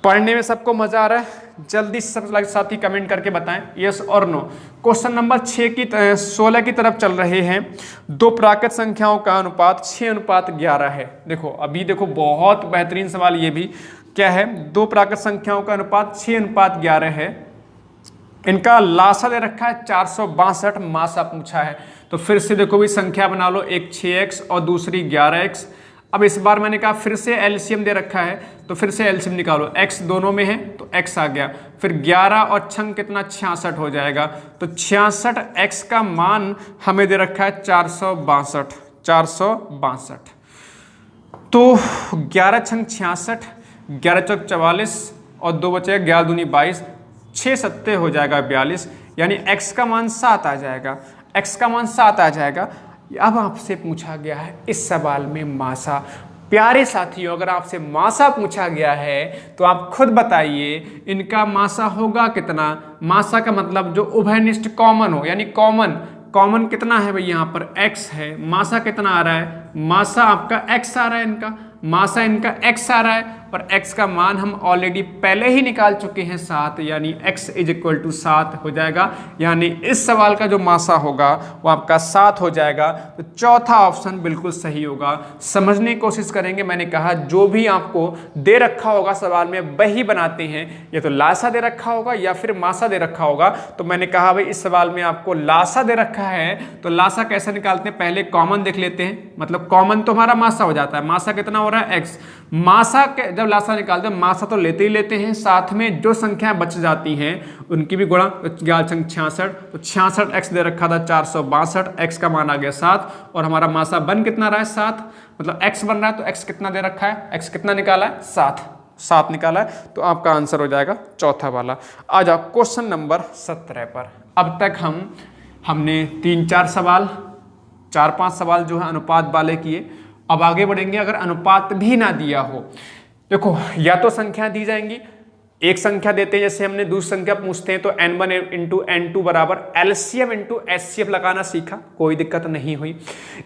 पढ़ने में सबको मजा आ रहा है, जल्दी सब साथी कमेंट करके बताएं यस और नो। क्वेश्चन नंबर 16 की तरफ चल रहे हैं। दो प्राकृत संख्याओं का अनुपात 6:11 है। देखो अभी देखो बहुत बेहतरीन सवाल ये भी क्या है, दो प्राकृत संख्याओं का अनुपात 6:11 है, इनका लासा दे रखा है 462, मासा पूछा है। तो फिर से देखो भी संख्या बना लो, एक 6x और दूसरी 11x। अब इस बार मैंने कहा फिर से एलसीएम दे रखा है, तो फिर से एलसीएम निकालो, x दोनों में है तो x आ गया, फिर 11 और 6 कितना 66 हो जाएगा, तो 66x का मान हमें दे रखा है 462। तो 11 6 66, 11 चौक 44 और 2 बचेगा, 11 दूनी 22, 6 सत्ते हो जाएगा 42, यानी x का मान 7 आ जाएगा, x का मान 7 आ जाएगा। अब आपसे पूछा गया है इस सवाल में मासा। प्यारे साथियों अगर आपसे मासा पूछा गया है तो आप खुद बताइए इनका मासा होगा कितना। मासा का मतलब जो उभयनिष्ठ कॉमन हो, यानी कॉमन कितना है भाई, यहाँ पर x है, मासा कितना आ रहा है, मासा आपका x आ रहा है, इनका मासा इनका x आ रहा है, और x का मान हम ऑलरेडी पहले ही निकाल चुके हैं 7, यानी x = 7 हो जाएगा, यानी इस सवाल का जो मासा होगा वो आपका 7 हो जाएगा। तो चौथा ऑप्शन बिल्कुल सही होगा। समझने की कोशिश करेंगे, मैंने कहा जो भी आपको दे रखा होगा सवाल में वही बनाते हैं, या तो लासा दे रखा होगा या फिर मासा दे रखा होगा। तो मैंने कहा भाई इस सवाल में आपको लासा दे रखा है, तो लासा कैसे निकालते हैं, पहले कॉमन देख लेते हैं, मतलब कॉमन तो हमारा मासा हो जाता है, मासा कितना हो रहा है x, मासा के जब लासा निकालते हैं मासा तो लेते ही लेते हैं, साथ में जो संख्याएं बच जाती हैं उनकी भी गुणा, 11 66, तो 66x दे रखा था 462, x का मान आ गया 7, और हमारा मासा बन कितना रहा है 7, मतलब x बन रहा है, तो x कितना दे रखा है, x कितना निकाला है 7 निकाला है, तो आपका आंसर हो जाएगा चौथा वाला। आ जाओ क्वेश्चन नंबर 17 पर। अब तक हमने 3-4 सवाल 4-5 सवाल जो है अनुपात वाले किए। अब आगे बढ़ेंगे, अगर अनुपात भी ना दिया हो, देखो या तो संख्या दी जाएंगी, एक संख्या देते हैं जैसे हमने दूसरी संख्या पूछते हैं, तो n1 × n2 बराबर LCM × HCF लगाना सीखा, कोई दिक्कत नहीं हुई।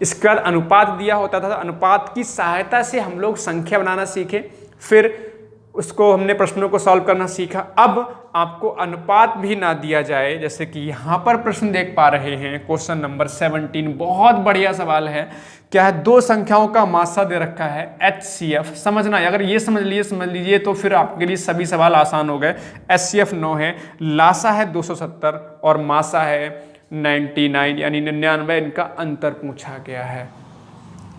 इसके बाद अनुपात दिया होता था, अनुपात की सहायता से हम लोग संख्या बनाना सीखे, फिर उसको हमने प्रश्नों को सॉल्व करना सीखा। अब आपको अनुपात भी ना दिया जाए, जैसे कि यहाँ पर प्रश्न देख पा रहे हैं क्वेश्चन नंबर 17, बहुत बढ़िया सवाल है। क्या है, दो संख्याओं का मासा दे रखा है HCF, समझना अगर ये समझ लीजिए तो फिर आपके लिए सभी सवाल आसान हो गए। HCF 9 है, लासा है 270 और मासा है 99 यानी 99, इनका अंतर पूछा गया है।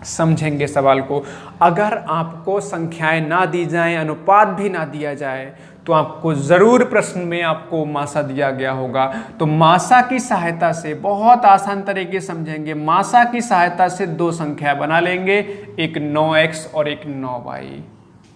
समझेंगे सवाल को। अगर आपको संख्याएं ना दी जाएं, अनुपात भी ना दिया जाए, तो आपको ज़रूर प्रश्न में आपको मासा दिया गया होगा। तो मासा की सहायता से बहुत आसान तरीके समझेंगे। मासा की सहायता से दो संख्या बना लेंगे, एक 9x और एक 9y।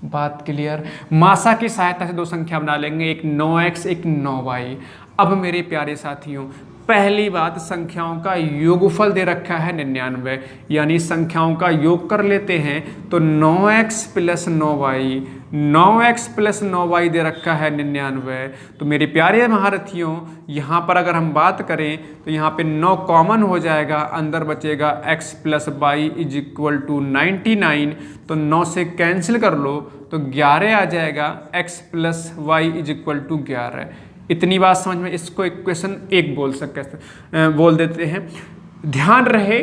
बात क्लियर। मासा की सहायता से दो संख्या बना लेंगे, एक 9x एक 9y। अब मेरे प्यारे साथियों, पहली बात, संख्याओं का योगफल दे रखा है 99, यानी संख्याओं का योग कर लेते हैं तो 9x + 9y, 9x + 9y दे रखा है 99। तो मेरे प्यारे महारथियों, यहाँ पर अगर हम बात करें तो यहाँ पे 9 कॉमन हो जाएगा, अंदर बचेगा x + y = 99। तो 9 से कैंसिल कर लो तो 11 आ जाएगा, x + y = 11। इतनी बात समझ में, इसको इक्वेशन 1 बोल देते हैं। ध्यान रहे,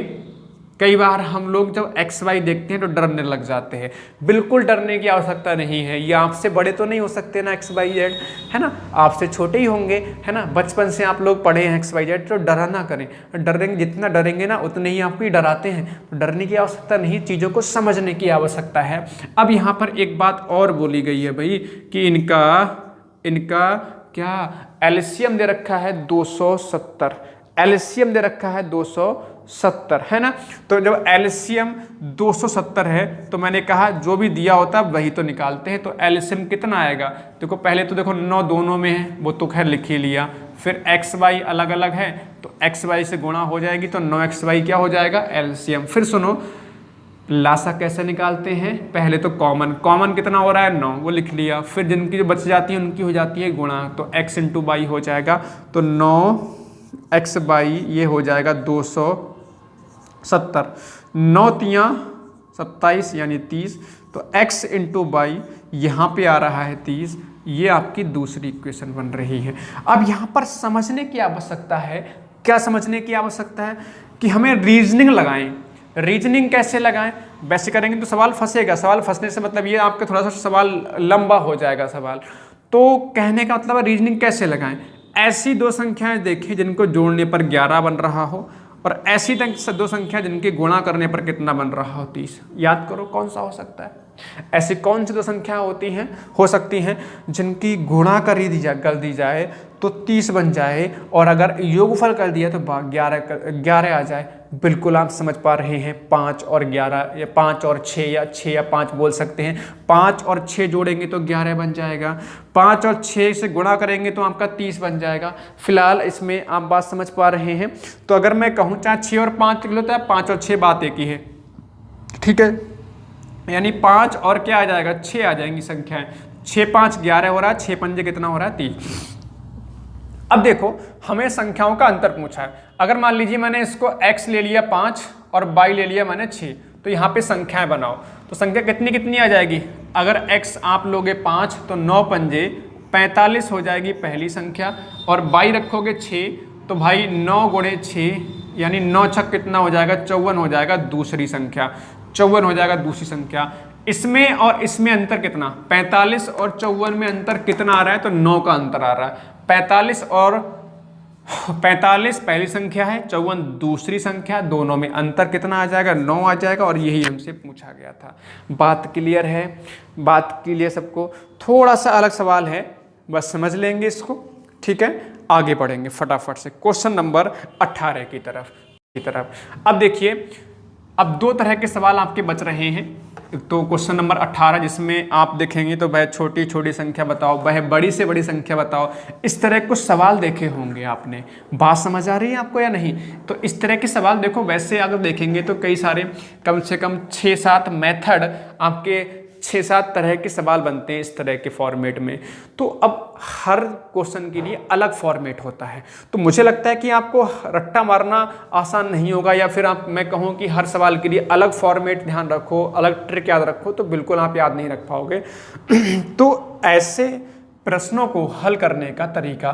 कई बार हम लोग जब एक्स वाई देखते हैं तो डरने लग जाते हैं। बिल्कुल डरने की आवश्यकता नहीं है। ये आपसे बड़े तो नहीं हो सकते ना एक्स वाई जेड, है ना, आपसे छोटे ही होंगे, है ना। बचपन से आप लोग पढ़े हैं एक्स वाई जेड, तो डरा ना करें। डरेंगे, जितना डरेंगे ना उतने ही आपको डराते हैं। तो डरने की आवश्यकता नहीं, चीज़ों को समझने की आवश्यकता है। अब यहाँ पर एक बात और बोली गई है भाई कि इनका क्या एलसीएम दे रखा है 270, एलसीएम दे रखा है 270। 270 है ना। तो जब एलसीएम 270 है तो मैंने कहा जो भी दिया होता है वही तो निकालते हैं। तो एलसीएम कितना आएगा, देखो पहले तो देखो 9 दोनों में है, वो तो खैर लिख ही लिया। फिर एक्स वाई अलग अलग है तो एक्स वाई से गुणा हो जाएगी तो 9x वाई क्या हो जाएगा एलसीएम। फिर सुनो लासा कैसे निकालते हैं, पहले तो कॉमन कितना हो रहा है 9, वो लिख लिया। फिर जिनकी जो बच जाती है उनकी हो जाती है गुणा, तो x इंटू बाई हो जाएगा। तो 9x बाई ये हो जाएगा 270, 9 तियाँ 27 यानी 30। तो x इंटू बाई यहाँ पे आ रहा है 30, ये आपकी दूसरी इक्वेशन बन रही है। अब यहाँ पर समझने की आवश्यकता है, क्या समझने की आवश्यकता है कि हमें रीजनिंग लगाएं। रीजनिंग कैसे लगाएं, वैसे करेंगे तो सवाल फंसेगा। सवाल फंसने से मतलब ये आपका थोड़ा सा सवाल लंबा हो जाएगा सवाल। तो कहने का मतलब है रीजनिंग कैसे लगाएं, ऐसी दो संख्याएं देखें जिनको जोड़ने पर 11 बन रहा हो, और ऐसी दो संख्या जिनके गुणा करने पर कितना बन रहा हो 30। याद करो कौन सा हो सकता है, ऐसी कौन सी दो संख्या होती हैं, हो सकती हैं जिनकी गुणा कर दी जाए तो 30 बन जाए, और अगर योगफल कर दिया तो 11 आ जाए। बिल्कुल आप समझ पा रहे हैं, 5 और 11 या 5 और 6 या 6 या 5 बोल सकते हैं। 5 और 6 जोड़ेंगे तो 11 बन जाएगा, 5 और 6 से गुणा करेंगे तो आपका 30 बन जाएगा। फिलहाल इसमें आप बात समझ पा रहे हैं। तो अगर मैं कहूँ चाहे 6 और 5 लिख लो तो 5 और 6 बात एक ही है, ठीक है। यानी 5 और क्या आ जाएगा 6 आ जाएंगी संख्याएं। 6 5 11 हो रहा है, 6 पंजे कितना हो रहा है 30। अब देखो हमें संख्याओं का अंतर पूछा है। अगर मान लीजिए मैंने इसको x ले लिया 5 और y ले लिया मैंने 6, तो यहाँ पे संख्याएं बनाओ तो संख्या कितनी कितनी आ जाएगी। अगर x आप लोगे 5 तो 9 पंजे 45 हो जाएगी पहली संख्या, और y रखोगे 6 तो भाई 9 गुणे 6 यानी 9 छक कितना हो जाएगा 54 हो जाएगा दूसरी संख्या, 54 हो जाएगा दूसरी संख्या। इसमें और इसमें अंतर कितना, 45 और 54 में अंतर कितना आ रहा है, तो 9 का अंतर आ रहा है। 45 पहली संख्या है, 54 दूसरी संख्या, दोनों में अंतर कितना आ जाएगा 9 आ जाएगा, और यही हमसे पूछा गया था। बात क्लियर है, बात क्लियर सबको। थोड़ा सा अलग सवाल है, बस समझ लेंगे इसको, ठीक है। आगे बढ़ेंगे फटाफट से क्वेश्चन नंबर 18 की तरफ। अब देखिए, अब दो तरह के सवाल आपके बच रहे हैं। तो क्वेश्चन नंबर 18 जिसमें आप देखेंगे तो वह छोटी छोटी संख्या बताओ, वह बड़ी से बड़ी संख्या बताओ। इस तरह कुछ सवाल देखे होंगे आपने, बात समझ आ रही है आपको या नहीं। तो इस तरह के सवाल देखो, वैसे अगर देखेंगे तो कई सारे कम से कम 6-7 मेथड आपके 6-7 तरह के सवाल बनते हैं इस तरह के फॉर्मेट में। तो अब हर क्वेश्चन के लिए अलग फॉर्मेट होता है। तो मुझे लगता है कि आपको रट्टा मारना आसान नहीं होगा, या फिर मैं कहूँ कि हर सवाल के लिए अलग फॉर्मेट ध्यान रखो, अलग ट्रिक याद रखो, तो बिल्कुल आप याद नहीं रख पाओगे। तो ऐसे प्रश्नों को हल करने का तरीका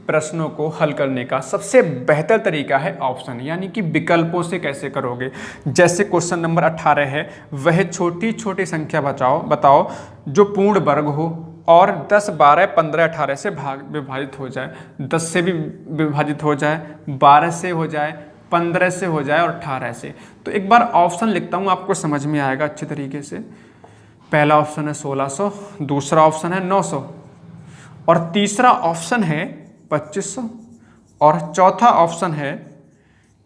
प्रश्नों को हल करने का सबसे बेहतर तरीका है ऑप्शन, यानी कि विकल्पों से कैसे करोगे। जैसे क्वेश्चन नंबर 18 है, वह छोटी छोटी संख्या बताओ जो पूर्ण वर्ग हो और 10, 12, 15, 18 से विभाजित हो जाए। 10 से भी विभाजित हो जाए, 12 से हो जाए, 15 से हो जाए और 18 से। तो एक बार ऑप्शन लिखता हूँ, आपको समझ में आएगा अच्छे तरीके से। पहला ऑप्शन है 1600, दूसरा ऑप्शन है 900, और तीसरा ऑप्शन है 2500, और चौथा ऑप्शन है,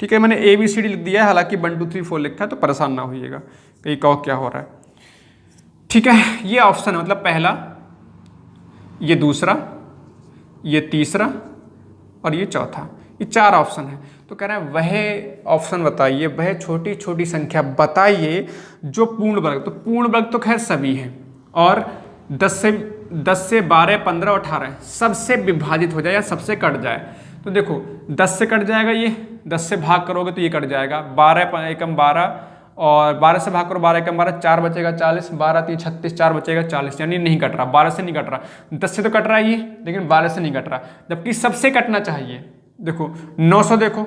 ठीक है, मैंने ABCD लिख दिया है, हालांकि 1 2 3 4 लिखा है, तो परेशान ना होइएगा कहीं कहो क्या हो रहा है, ठीक है। ये ऑप्शन है, मतलब पहला, ये दूसरा, ये तीसरा और ये चौथा, ये 4 ऑप्शन है। तो कह रहा है वह ऑप्शन बताइए, वह छोटी छोटी संख्या बताइए जो पूर्ण वर्ग, तो पूर्ण वर्ग तो खैर सभी हैं, और 10 से 12, 15 और 18 सबसे विभाजित हो जाए या सबसे कट जाए। तो देखो 10 से कट जाएगा, ये 10 से भाग करोगे तो ये कट जाएगा, 12 एकम 12, और 12 से भाग करो 12 एकम 12, 4 बचेगा 40, 12 3 36, 4 बचेगा 40, यानी नहीं कट रहा, 12 से नहीं कट रहा। 10 से तो कट रहा है ये, लेकिन 12 से नहीं कट रहा, जबकि सबसे कटना चाहिए। देखो 900, देखो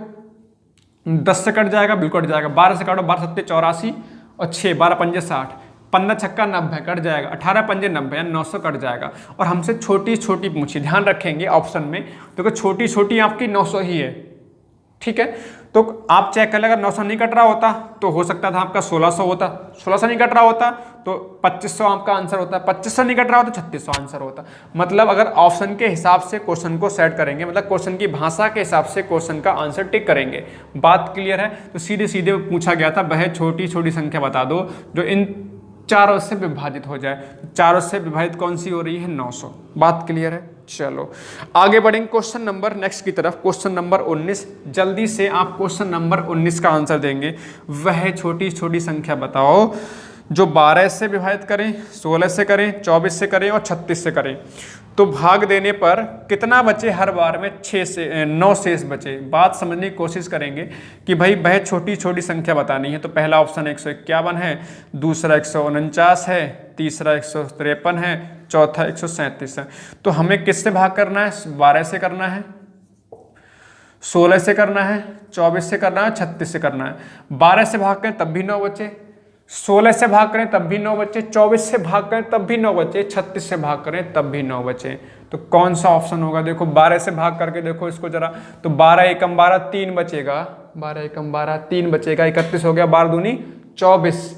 10 से कट जाएगा, बिल्कुल कट जाएगा। 12 से काटो, 12 7 84 और 6, 12 पंजे 60, 15 छक्का 90 कट जाएगा, 18 पंजे 90 यानी 900 कट जाएगा। और हमसे छोटी छोटी पूछी, ध्यान रखेंगे ऑप्शन में, देखो छोटी छोटी आपकी 900 ही है, ठीक है, तो आप चेक कर ले, अगर 900 नहीं कट रहा होता तो हो सकता था आपका 1600 होता, 1600 नहीं कट रहा होता तो 2500 आपका आंसर होता, 2500 नहीं कट रहा होता तो 3600 आंसर होता। मतलब अगर ऑप्शन के हिसाब से क्वेश्चन को सेट करेंगे, मतलब क्वेश्चन की भाषा के हिसाब से क्वेश्चन का आंसर टिक करेंगे। बात क्लियर है? तो सीधे सीधे पूछा गया था वह छोटी छोटी संख्या बता दो जो इन चारों से विभाजित हो जाए। चारों से विभाजित कौन सी हो रही है? 900। बात क्लियर है? चलो आगे बढ़ेंगे क्वेश्चन नंबर नेक्स्ट की तरफ। क्वेश्चन नंबर 19, जल्दी से आप क्वेश्चन नंबर 19 का आंसर देंगे। वह छोटी छोटी संख्या बताओ जो 12 से विभाजित करें, 16 से करें, 24 से करें और 36 से करें तो भाग देने पर कितना बचे? हर बार में 9 शेष बचे। बात समझने की कोशिश करेंगे कि भाई वह छोटी छोटी संख्या बतानी है। तो पहला ऑप्शन 151 है, दूसरा 149 है, तीसरा 153 है, चौथा 137 है। तो हमें किससे भाग करना है? 12 से करना है, 16 से करना है, 24 से करना है, 36 से करना है। 12 से भाग करें तब भी 9 बचे, 16 से भाग करें तब भी 9 बचे, 24 से भाग करें तब भी 9 बचे, 36 से भाग करें तब भी 9 बचे। तो कौन सा ऑप्शन होगा? देखो 12 से भाग करके देखो इसको जरा, तो 12 एकम 12 3 बचेगा, 12 एकम 12 3 बचेगा, 31 हो गया, 12 दूनी 24।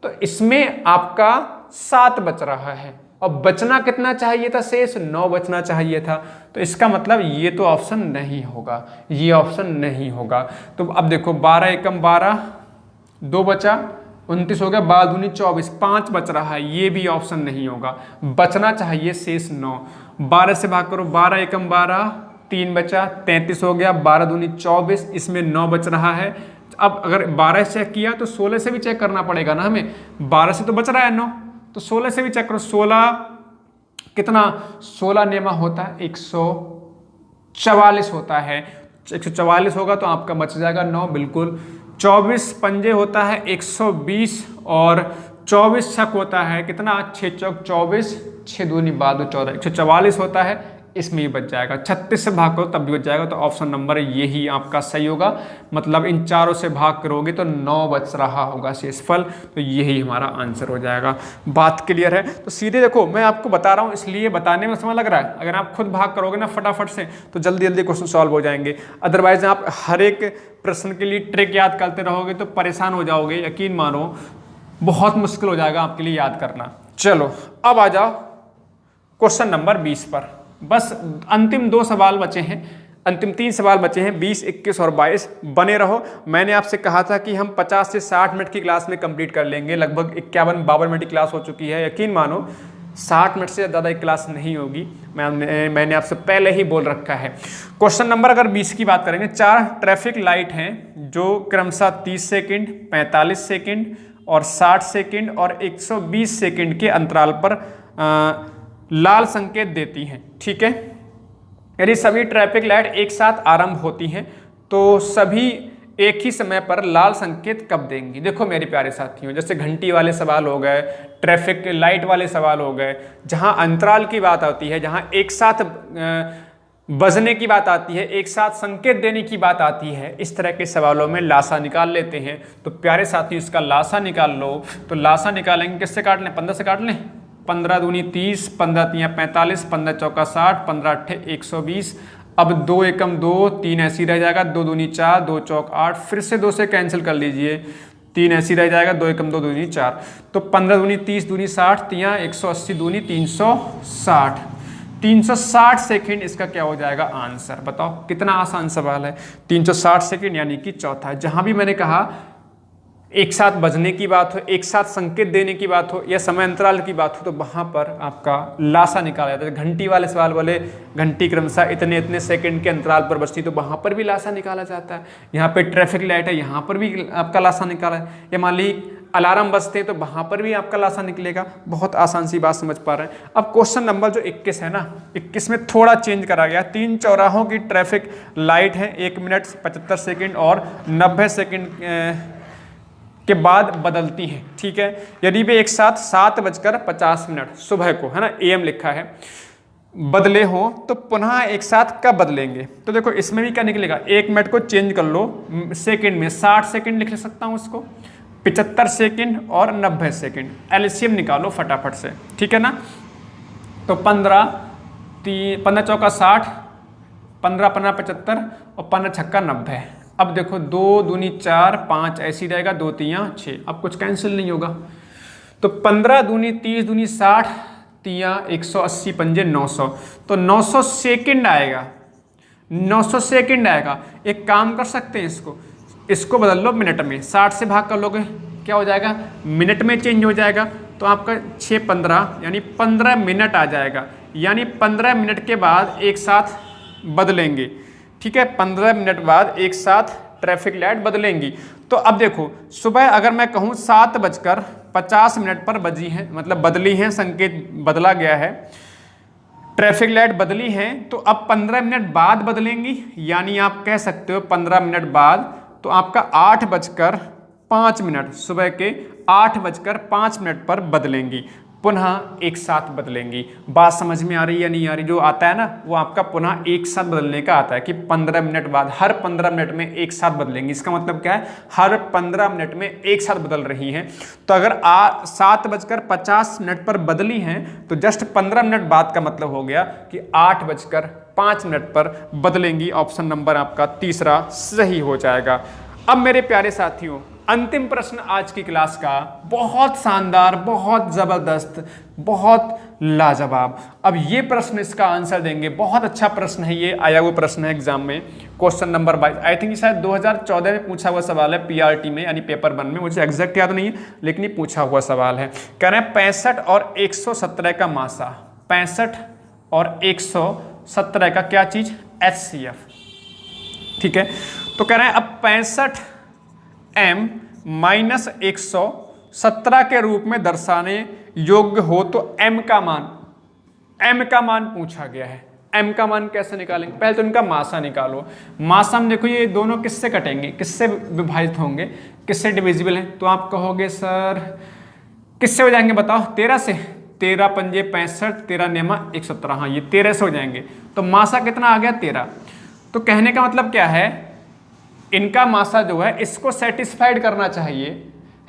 तो इसमें आपका 7 बच रहा है और बचना कितना चाहिए था? शेष 9 बचना चाहिए था। तो इसका मतलब ये तो ऑप्शन नहीं होगा, ये ऑप्शन नहीं होगा। तो अब देखो 12 एकम 12 2 बचा, 29 हो गया, 12 दूनी 24, 5 बच रहा है, ये भी ऑप्शन नहीं होगा। बचना चाहिए शेष 9। 12 से भाग करो, 12 एकम 12 3 बचा, 33 हो गया, 12 दूनी 24, इसमें 9 बच रहा है। अब अगर 12 से चेक किया तो 16 से भी चेक करना पड़ेगा ना हमें। 12 से तो बच रहा है 9, तो 16 से भी चेक करो। 16 कितना? 16 नेमा होता है 144 होता है, 144 होगा तो आपका बच जाएगा 9 बिल्कुल। 24 पंजे होता है 120 और 24 छक होता है कितना? 6 चौक 24, 6 दूनी 12 14, 144 होता है, इसमें ही बच जाएगा। 36 से भाग करो तब भी बच जाएगा। तो ऑप्शन नंबर यही आपका सही होगा। मतलब इन चारों से भाग करोगे तो 9 बच रहा होगा शेषफल, तो यही हमारा आंसर हो जाएगा। बात क्लियर है? तो सीधे देखो मैं आपको बता रहा हूँ इसलिए बताने में समय लग रहा है। अगर आप खुद भाग करोगे ना फटाफट से तो जल्दी जल्दी क्वेश्चन सॉल्व हो जाएंगे। अदरवाइज आप हर एक प्रश्न के लिए ट्रिक याद करते रहोगे तो परेशान हो जाओगे। यकीन मानो बहुत मुश्किल हो जाएगा आपके लिए याद करना। चलो अब आ जाओ क्वेश्चन नंबर 20 पर। बस अंतिम 2 सवाल बचे हैं, अंतिम 3 सवाल बचे हैं, 20, 21 और 22। बने रहो। मैंने आपसे कहा था कि हम 50 से 60 मिनट की क्लास में कंप्लीट कर लेंगे। लगभग 51-52 मिनट की क्लास हो चुकी है। यकीन मानो 60 मिनट से ज़्यादा एक क्लास नहीं होगी। मैंने आपसे पहले ही बोल रखा है। क्वेश्चन नंबर अगर 20 की बात करेंगे, 4 ट्रैफिक लाइट हैं जो क्रमशः 30 सेकेंड, 45 सेकेंड और 60 सेकेंड और 120 सेकेंड के अंतराल पर लाल संकेत देती हैं। ठीक है, यदि सभी ट्रैफिक लाइट एक साथ आरंभ होती हैं तो सभी एक ही समय पर लाल संकेत कब देंगी? देखो मेरे प्यारे साथियों, जैसे घंटी वाले सवाल हो गए, ट्रैफिक लाइट वाले सवाल हो गए, जहां अंतराल की बात आती है, जहां एक साथ बजने की बात आती है, एक साथ संकेत देने की बात आती है, इस तरह के सवालों में लासा निकाल लेते हैं। तो प्यारे साथियों इसका लासा निकाल लो। तो लासा निकालेंगे किससे काट लें? 15 से काट लें। 15 दूनी 30, 15 तियाँ 45, 15 चौका 60, 15 अट्ठे 120। अब 2 एकम 2, 3 ऐसी रह जाएगा, 2 दूनी 4, 2 चौक 8, फिर से 2 से कैंसिल कर लीजिए, 3 ऐसी रह जाएगा, 2 एकम 2 दूनी 4। तो 15 दूनी 30 दूनी 60, तियाँ 180 दूनी 360, 360 सेकेंड इसका क्या हो जाएगा आंसर? बताओ कितना आसान सवाल है। 360 सेकेंड यानी कि चौथा। जहां भी मैंने कहा एक साथ बजने की बात हो, एक साथ संकेत देने की बात हो या समय अंतराल की बात हो तो वहां पर आपका लासा निकाला जाता है। घंटी वाले सवाल बोले घंटी क्रमशः इतने इतने सेकंड के अंतराल पर बजती तो वहां पर भी लासा निकाला जाता है। यहाँ पे ट्रैफिक लाइट है, यहाँ पर भी आपका लासा निकाला है। या मान ली अलार्म बजते हैं तो वहां पर भी आपका लासा निकलेगा। बहुत आसान सी बात समझ पा रहे हैं। अब क्वेश्चन नंबर जो 21 है ना, 21 में थोड़ा चेंज करा गया। 3 चौराहों की ट्रैफिक लाइट है, 1 मिनट 75 सेकेंड और 90 सेकेंड के बाद बदलती हैं। ठीक है, यदि वे एक साथ 7:50 सुबह को, है ना, AM लिखा है, बदले हो तो पुनः एक साथ कब बदलेंगे? तो देखो इसमें भी क्या निकलेगा, 1 मिनट को चेंज कर लो सेकंड में, 60 सेकंड लिख सकता हूँ इसको, 75 सेकंड और 90 सेकंड। एलसीएम निकालो फटाफट से, ठीक है ना। तो 15 चौका 60, 15 75 और 15 छक्का 90। अब देखो 2 दूनी 4, 5 ऐसी रहेगा, 2 तियां 6, अब कुछ कैंसिल नहीं होगा। तो 15 दूनी 30 दूनी 60, तियां 180, पंजे 900, तो 900 सेकंड आएगा, 900 सेकंड आएगा। एक काम कर सकते हैं, इसको बदल लो मिनट में, 60 से भाग कर लोगे क्या हो जाएगा, मिनट में चेंज हो जाएगा। तो आपका 6 15 यानी 15 मिनट आ जाएगा, यानी 15 मिनट के बाद एक साथ बदलेंगे। ठीक है, 15 मिनट बाद एक साथ ट्रैफिक लाइट बदलेंगी। तो अब देखो सुबह अगर मैं कहूँ 7:50 पर बजी है, मतलब बदली है, संकेत बदला गया है, ट्रैफिक लाइट बदली है, तो अब 15 मिनट बाद बदलेंगी, यानी आप कह सकते हो 15 मिनट बाद, तो आपका 8:05, सुबह के 8:05 पर बदलेंगी, पुनः एक साथ बदलेंगी। बात समझ में आ रही है या नहीं आ रही? जो आता है ना वो आपका पुनः एक साथ बदलने का आता है कि 15 मिनट बाद, हर 15 मिनट में एक साथ बदलेंगी। इसका मतलब क्या है, हर 15 मिनट में एक साथ बदल रही हैं। तो अगर 7:50 पर बदली हैं तो जस्ट 15 मिनट बाद का मतलब हो गया कि 8:05 पर बदलेंगी। ऑप्शन नंबर आपका तीसरा सही हो जाएगा। अब मेरे प्यारे साथियों, अंतिम प्रश्न आज की क्लास का, बहुत शानदार, बहुत जबरदस्त, बहुत लाजवाब। अब ये प्रश्न इसका आंसर देंगे, बहुत अच्छा प्रश्न है, ये आया हुआ प्रश्न है एग्जाम में, क्वेश्चन नंबर 22। आई थिंक शायद 2014 में पूछा हुआ सवाल है, पीआरटी में, यानी पेपर 1 में, मुझे एग्जैक्ट याद नहीं है, लेकिन ये पूछा हुआ सवाल है। कह रहे हैं 65 और 117 का मासा, 65 और 117 का क्या चीज, HCF। ठीक है, तो कह रहे हैं अब 65 m माइनस 117 के रूप में दर्शाने योग्य हो तो m का मान पूछा गया है। m का मान कैसे निकालेंगे, पहले तो इनका मासा निकालो। मासा में देखो ये दोनों किससे कटेंगे, किससे विभाजित होंगे, किससे डिविजिबल हैं, तो आप कहोगे सर किससे हो जाएंगे बताओ, 13 से, 13 पंजे 65, 13 नेमा 117, हाँ ये 13 से हो जाएंगे। तो मासा कितना आ गया, 13। तो कहने का मतलब क्या है, इनका मासा जो है इसको सेटिस्फाइड करना चाहिए,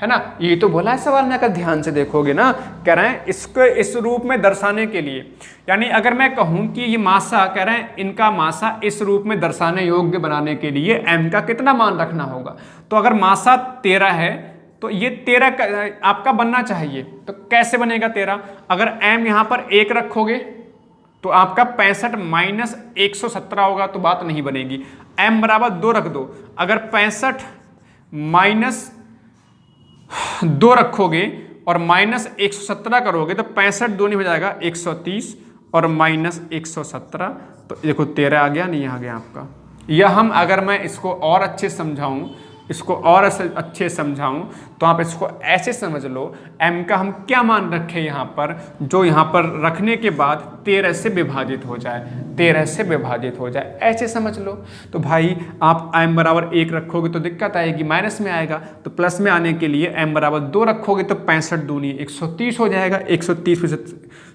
है ना। ये तो बोला है सवाल में, अगर ध्यान से देखोगे ना, कह रहे हैं इसको इस रूप में दर्शाने के लिए, यानी अगर मैं कहूं कि ये मासा, कह रहे हैं इनका मासा इस रूप में दर्शाने योग्य बनाने के लिए m का कितना मान रखना होगा। तो अगर मासा 13 है तो ये 13 आपका बनना चाहिए। तो कैसे बनेगा 13, अगर m यहां पर 1 रखोगे तो आपका 65 माइनस 117 होगा, तो बात नहीं बनेगी। m बराबर 2 रख दो, अगर 65 माइनस 2 रखोगे और माइनस 117 करोगे तो 65 दूनी हो जाएगा 130 और माइनस 117, तो देखो 13 आ गया, नहीं आ गया आपका। या हम अगर मैं इसको और अच्छे समझाऊं, तो आप इसको ऐसे समझ लो, m का हम क्या मान रखें यहाँ पर, जो यहाँ पर रखने के बाद 13 से विभाजित हो जाए, ऐसे समझ लो। तो भाई आप m बराबर 1 रखोगे तो दिक्कत आएगी, माइनस में आएगा, तो प्लस में आने के लिए m बराबर 2 रखोगे तो 65 दूनी 130 हो जाएगा, 130 में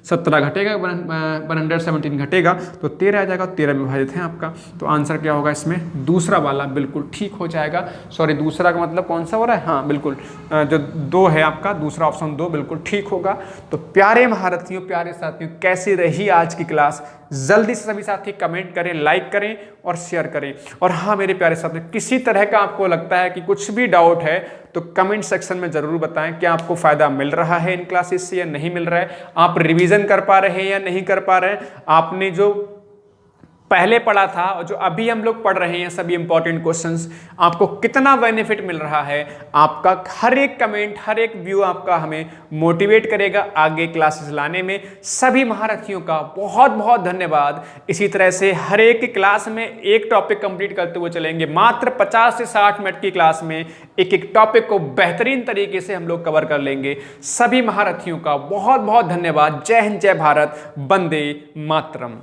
17 घटेगा, 117 घटेगा तो 13 आ जाएगा, 13 विभाजित है आपका। तो आंसर क्या होगा इसमें, दूसरा वाला बिल्कुल ठीक हो जाएगा। सॉरी, दूसरा का मतलब कौन सा हो रहा है, हाँ बिल्कुल जो 2 है आपका, दूसरा ऑप्शन 2 बिल्कुल ठीक होगा। तो प्यारे महारथियों, प्यारे साथियों, कैसी रही आज की क्लास, जल्दी से सभी साथी कमेंट करें, लाइक करें और शेयर करें। और हाँ मेरे प्यारे साथियों, किसी तरह का आपको लगता है कि कुछ भी डाउट है तो कमेंट सेक्शन में जरूर बताएं, क्या आपको फायदा मिल रहा है इन क्लासेस से या नहीं मिल रहा है, आप रिवीजन कर पा रहे हैं या नहीं कर पा रहे हैं, आपने जो पहले पढ़ा था और जो अभी हम लोग पढ़ रहे हैं सभी इंपॉर्टेंट क्वेश्चंस, आपको कितना बेनिफिट मिल रहा है। आपका हर एक कमेंट, हर एक व्यू आपका हमें मोटिवेट करेगा आगे क्लासेस लाने में। सभी महारथियों का बहुत बहुत धन्यवाद। इसी तरह से हर एक क्लास में एक टॉपिक कंप्लीट करते हुए चलेंगे। मात्र 50 से 60 मिनट की क्लास में एक एक टॉपिक को बेहतरीन तरीके से हम लोग कवर कर लेंगे। सभी महारथियों का बहुत बहुत धन्यवाद। जय हिंद, जय भारत, वंदे मातरम।